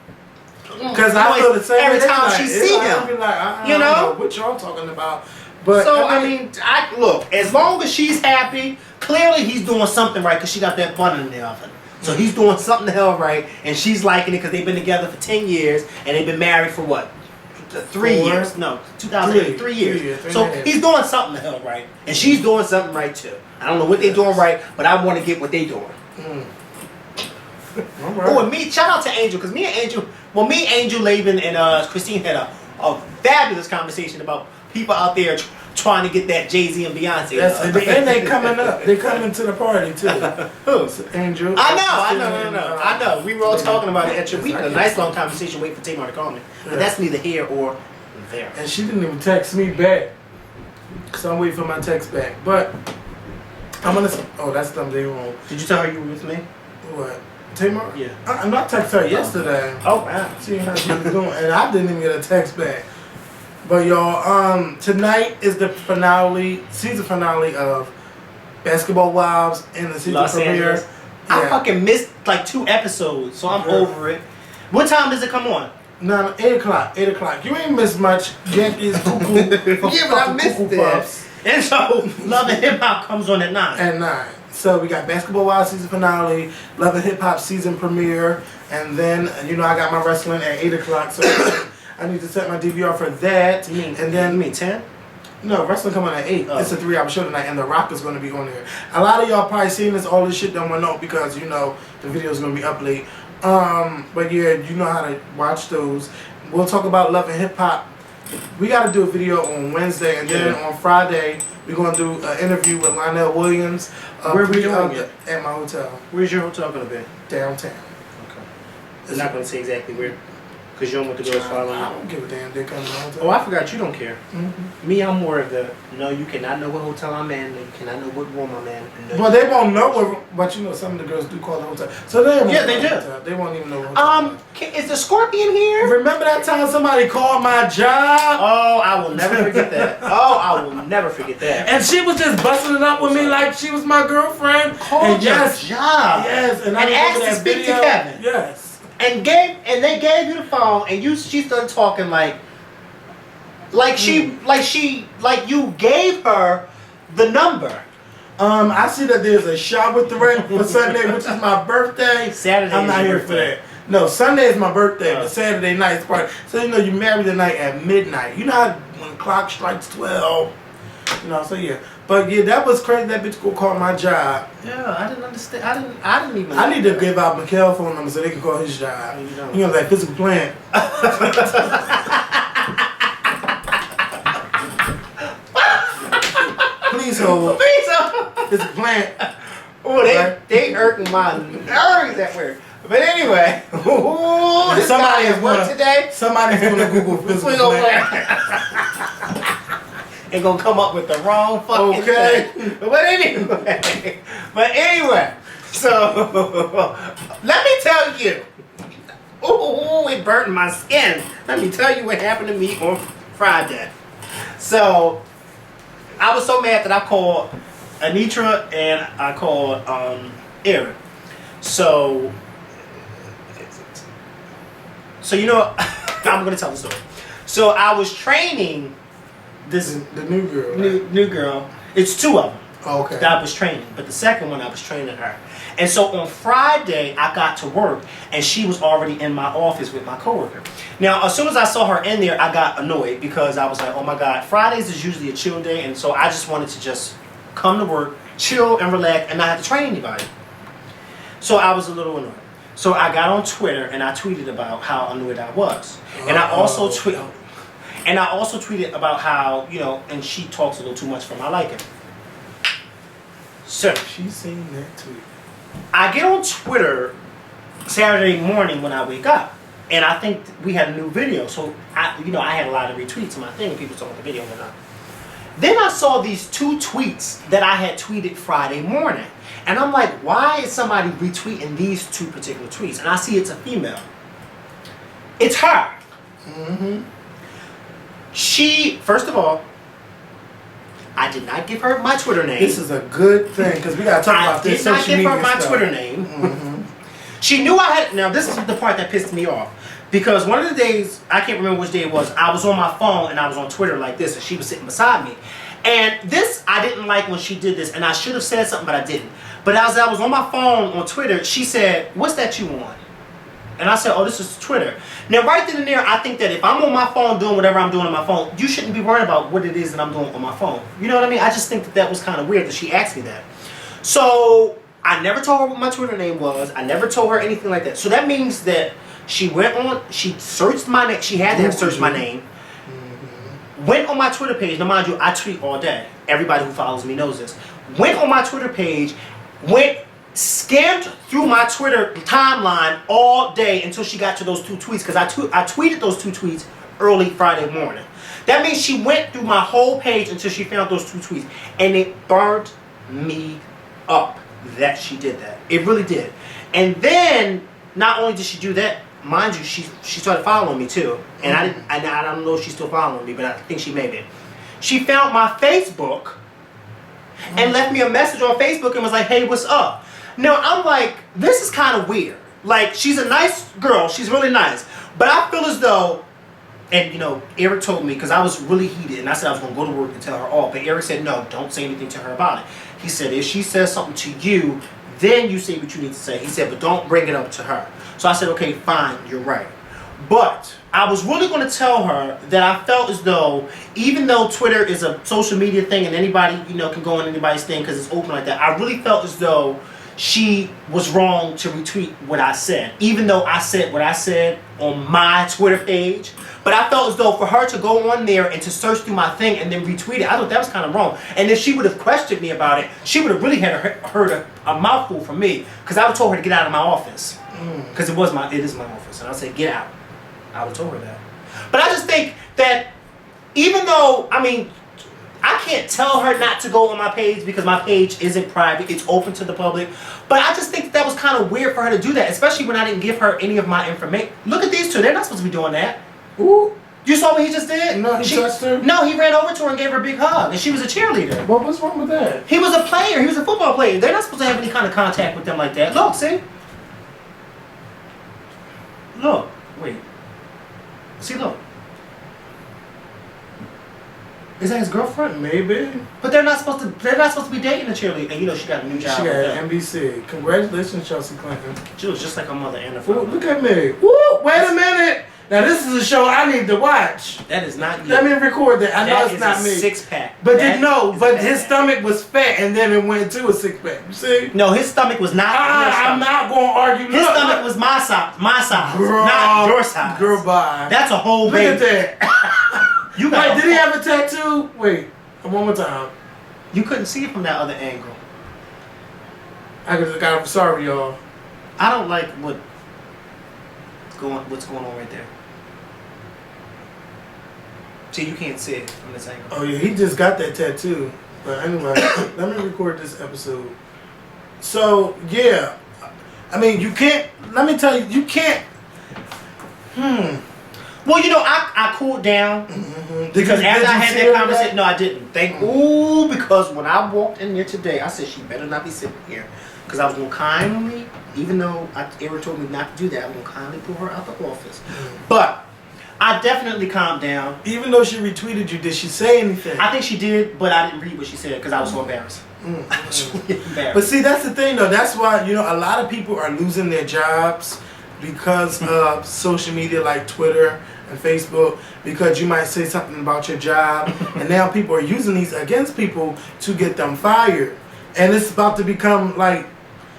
Because I feel the same every time like, she see him. I be like, I don't know what y'all talking about. But So I mean, look. As long as she's happy, clearly he's doing something right because she got that bun in the oven. So he's doing something the hell right, and she's liking it because they've been together for 10 years and they've been married for what? 3 years? No, 2008. 3 years. So he's doing something the hell right, and she's doing something right too. I don't know what they're doing right, but I want to get what they're doing. Right. Oh, and shout out to Angel, because me, Angel, Laban, and Christine had a fabulous conversation about people out there trying to get that Jay-Z and Beyonce. And they coming up. They coming to the party too. Who's? Angel. I know. We were all talking about it. We had a nice long conversation waiting for Tamar to call me. But that's neither here or there. And she didn't even text me back. So I'm waiting for my text back. But I'm gonna. Oh, that's something they wrong. Did you tell her you were with me? What? Tamar? Yeah. I'm not texting her yesterday. Oh, wow. See how she was doing, and I didn't even get a text back. But y'all, tonight is the season finale of Basketball Wives and the season Los premiere. Angeles. I fucking missed like 2 episodes, so I'm over it. What time does it come on? 8 o'clock. 8 o'clock. You ain't missed much. Yankees cuckoo. Yeah, but I missed it. And so Love and Hip Hop comes on at 9. At 9. So we got Basketball Wives season finale, Love and Hip Hop season premiere, and then I got my wrestling at 8 o'clock. So I need to set my DVR for that. You mean 10? No, wrestling coming at 8. Oh. It's a 3-hour show tonight, and The Rock is going to be on there. A lot of y'all probably seen this. All this shit don't want to know because the video is going to be up late. But yeah, you know how to watch those. We'll talk about Love and Hip Hop. We got to do a video on Wednesday, and then on Friday we're going to do an interview with Lionel Williams. Where are we doing it? At my hotel. Where's your hotel going to be? Downtown. Okay. You're not going to say exactly where? Because you don't want the girls following I you? don't give a damn. They come to my hotel. Oh, I forgot you don't care. Mm-hmm. Me, I'm more of the, no, you cannot know what hotel I'm in, you cannot know what room I'm in. No, Well, they won't know but some of the girls do call the hotel. So they won't Yeah, they know do. the hotel. They won't even know what hotel. Is the Scorpion here? Remember that time somebody called my job? Oh, I will never forget that. I will never forget that. And she was just busting it up with me like she was my girlfriend. Called your job. Yes, and I asked to that speak video. to Kevin. Yes. And they gave you the phone, and she started talking like you gave her the number. I see that there's a shower threat for Sunday, which is my birthday. Saturday. I'm not here for that. No, Sunday is my birthday, but Saturday night's party. So you marry the night at midnight. You know how when the clock strikes 12. So yeah. But yeah, that was crazy. That bitch go call my job. Yeah, I didn't understand. I didn't even. I need to give out Makael phone number so they can call his job. Like physical plant. Please hold. Physical plant. Oh, they hurting my nerves that word. But anyway, this guy has work today. Somebody's gonna Google physical plant. And gonna come up with the wrong fucking thing. But anyway, so let me tell you. Ooh, it burnt my skin. Let me tell you what happened to me on Friday. So I was so mad that I called Anitra and I called Aaron. So I'm gonna tell the story. So I was training this the new girl. Right? New girl. It's 2 of them. Oh, okay. That I was training, but the second one I was training her. And so on Friday I got to work and she was already in my office with my coworker. Now as soon as I saw her in there, I got annoyed because I was like, oh my God, Fridays is usually a chill day, and so I just wanted to just come to work, chill and relax, and not have to train anybody. So I was a little annoyed. So I got on Twitter and I tweeted about how annoyed I was. And I also tweeted about how, and she talks a little too much for my liking. So She's seen that tweet. I get on Twitter Saturday morning when I wake up, and I think we had a new video. So I had a lot of retweets on my thing, and people talking about the video and whatnot. Then I saw these 2 tweets that I had tweeted Friday morning. And I'm like, why is somebody retweeting these 2 particular tweets? And I see it's a female. It's her. Mm-hmm. She, first of all, I did not give her my Twitter name. This is a good thing because we gotta talk about this. I did not give her my Twitter name. Mm-hmm. She knew I had. Now this is the part that pissed me off because one of the days, I can't remember which day it was, I was on my phone and I was on Twitter like this, and she was sitting beside me. And this I didn't like when she did this, and I should have said something, but I didn't. But as I was on my phone on Twitter, she said, "What's that you on?" And I said, "Oh, this is Twitter." Now, right then and there, I think that if I'm on my phone doing whatever I'm doing on my phone, you shouldn't be worried about what it is that I'm doing on my phone. You know what I mean? I just think that that was kind of weird that she asked me that. So I never told her what my Twitter name was. I never told her anything like that. So that means that she went on, she searched my name. She had to have searched my name. Went on my Twitter page. Now, mind you, I tweet all day. Everybody who follows me knows this. Went on my Twitter page, scanned through my Twitter timeline all day until she got to those 2 tweets, because I tweeted those 2 tweets early Friday morning. That means she went through my whole page until she found those 2 tweets, and it burnt me up that she did that. It really did. And then not only did she do that, mind you, she started following me too, and I don't know if she's still following me, but I think she may be. She found my Facebook and left me a message on Facebook and was like, "Hey, what's up?" Now, I'm like, this is kind of weird. Like, she's a nice girl. She's really nice. But I feel as though, and, you know, Eric told me, because I was really heated, and I said I was going to go to work and tell her off. But Eric said, no, don't say anything to her about it. He said, if she says something to you, then you say what you need to say. He said, but don't bring it up to her. So I said, okay, fine, you're right. But I was really going to tell her that I felt as though, even though Twitter is a social media thing and anybody, you know, can go on anybody's thing because it's open like that, I really felt as though she was wrong to retweet what I said, even though I said what I said on my Twitter page. But I felt as though for her to go on there and to search through my thing and then retweet it, I thought that was kind of wrong. And if she would have questioned me about it, she would have really had heard a mouthful from me, because I would have told her to get out of my office, because it is my office, and I said get out. I would have told her that. But I just think that even though, I mean, I can't tell her not to go on my page because my page isn't private, it's open to the public. But I just think that was kind of weird for her to do that, especially when I didn't give her any of my information. Look at these 2, they're not supposed to be doing that. Ooh. You saw what he just did? No, he touched her? No, he ran over to her and gave her a big hug, and she was a cheerleader. Well, what's wrong with that? He was a player, he was a football player. They're not supposed to have any kind of contact with them like that. Look, see? Look, wait. See, look. Is that his girlfriend? Maybe. But they're not supposed to be dating a cheerleader. And you know she got a new job. She got NBC. Congratulations, Chelsea Clinton. She was just like her mother, Anna. Ooh, look at me. Woo! Wait a minute. Now this is a show I need to watch. That is not you. Let me record that. I know it's not me. That is a 6-pack. But his stomach was fat and then it went to a 6-pack. You see? No, his stomach was not. I'm not going to argue. His stomach was my size, girl, not your size. Girl, bye. That's a whole Look baby. at that. You got. Wait, did he have a tattoo? Wait, one more time. You couldn't see it from that other angle. I'm sorry, y'all. I don't like what's going on right there. See, you can't see it from this angle. Oh yeah, he just got that tattoo. But anyway, let me record this episode. So yeah, I mean you can't. Let me tell you, you can't. Well, you know, I cooled down because after I had that conversation, no, I didn't. Because when I walked in here today, I said she better not be sitting here, because I was gonna kindly, even though Eric told me not to do that, I was gonna kindly pull her out the office. But I definitely calmed down. Even though she retweeted you, did she say anything? I think she did, but I didn't read what she said because I was so embarrassed. I was really embarrassed. But see, that's the thing though. That's why, you know, a lot of people are losing their jobs because of social media like Twitter and Facebook, because you might say something about your job and now people are using these against people to get them fired. And it's about to become like,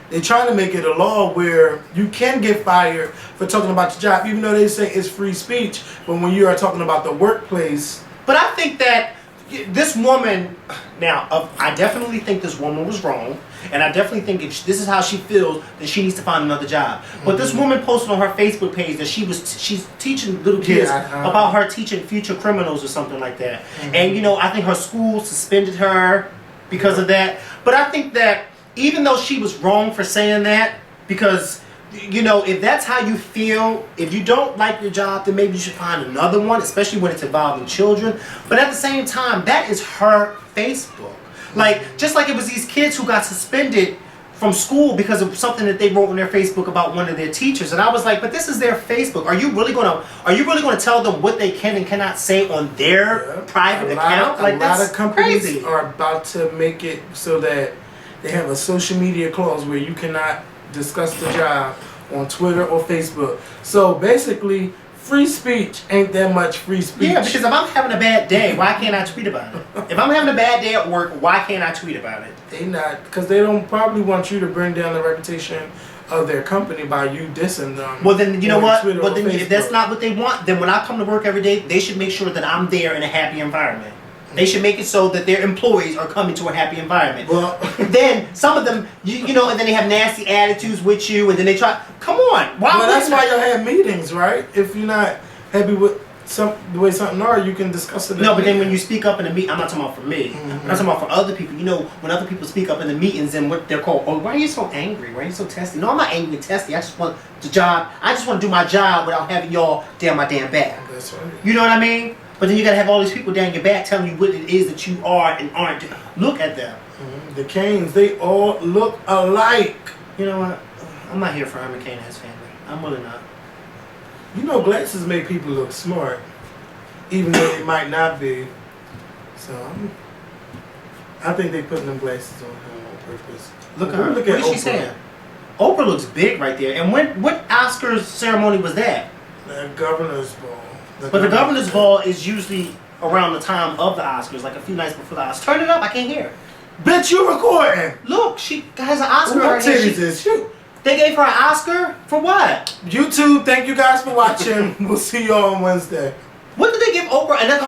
they're trying to make it a law where you can get fired for talking about your job, even though they say it's free speech. But when you are talking about the workplace. But I think that this woman, now, I definitely think this woman was wrong. And I definitely think if this is how she feels, then she needs to find another job. But this woman posted on her Facebook page that she's teaching little kids about her teaching future criminals or something like that. And you know, I think her school suspended her because of that. But I think that even though she was wrong for saying that, because you know, if that's how you feel, if you don't like your job, then maybe you should find another one, especially when it's involving children. But at the same time, that is her Facebook. Like, just like it was these kids who got suspended from school because of something that they wrote on their Facebook about one of their teachers. And I was like, but this is their Facebook. Are you really gonna tell them what they can and cannot say on their private account? Like, a lot of companies crazy. are about to make it so that they have a social media clause where you cannot discuss the job on Twitter or Facebook. So basically, free speech ain't that much free speech. Yeah, because if I'm having a bad day, why can't I tweet about it? If I'm having a bad day at work, why can't I tweet about it? They not, because they don't probably want you to bring down the reputation of their company by you dissing them. Well, then you know on what? Twitter Well, or then if Facebook. that's not what they want, then when I come to work every day, they should make sure that I'm there in a happy environment. They should make it so that their employees are coming to a happy environment. Well, Then some of them, you know, and then they have nasty attitudes with you, and then they try. Come on, why? well, that's why y'all have meetings, right? If you're not happy with the way something are, you can discuss it. No, but then when you speak up in the meeting, I'm not talking about for me. I'm talking about for other people. You know, when other people speak up in the meetings and what they're called, oh, why are you so angry? Why are you so testy? No, I'm not angry and testy. I just want the job. I just want to do my job without having y'all down my damn back. That's right. You know what I mean? But then you gotta have all these people down your back telling you what it is that you are and aren't. Look at them. The Canes, they all look alike. You know what? I'm not here for Herman Cain and his family. I'm really not. You know, glasses make people look smart, even though they might not be. So, I think they putting them glasses on him on purpose. Look at her. What is she Oprah. saying? Oprah looks big right there. And what Oscars ceremony was that? The governor's ball. But the governor's ball is usually around the time of the Oscars, like a few nights before the Oscars. Turn it up, I can't hear. Bitch, you recording? Look, she has an Oscar. What in her hand. titties is shoot? They gave her an Oscar for what? YouTube, thank you guys for watching. We'll see y'all on Wednesday. What did they give Oprah? And then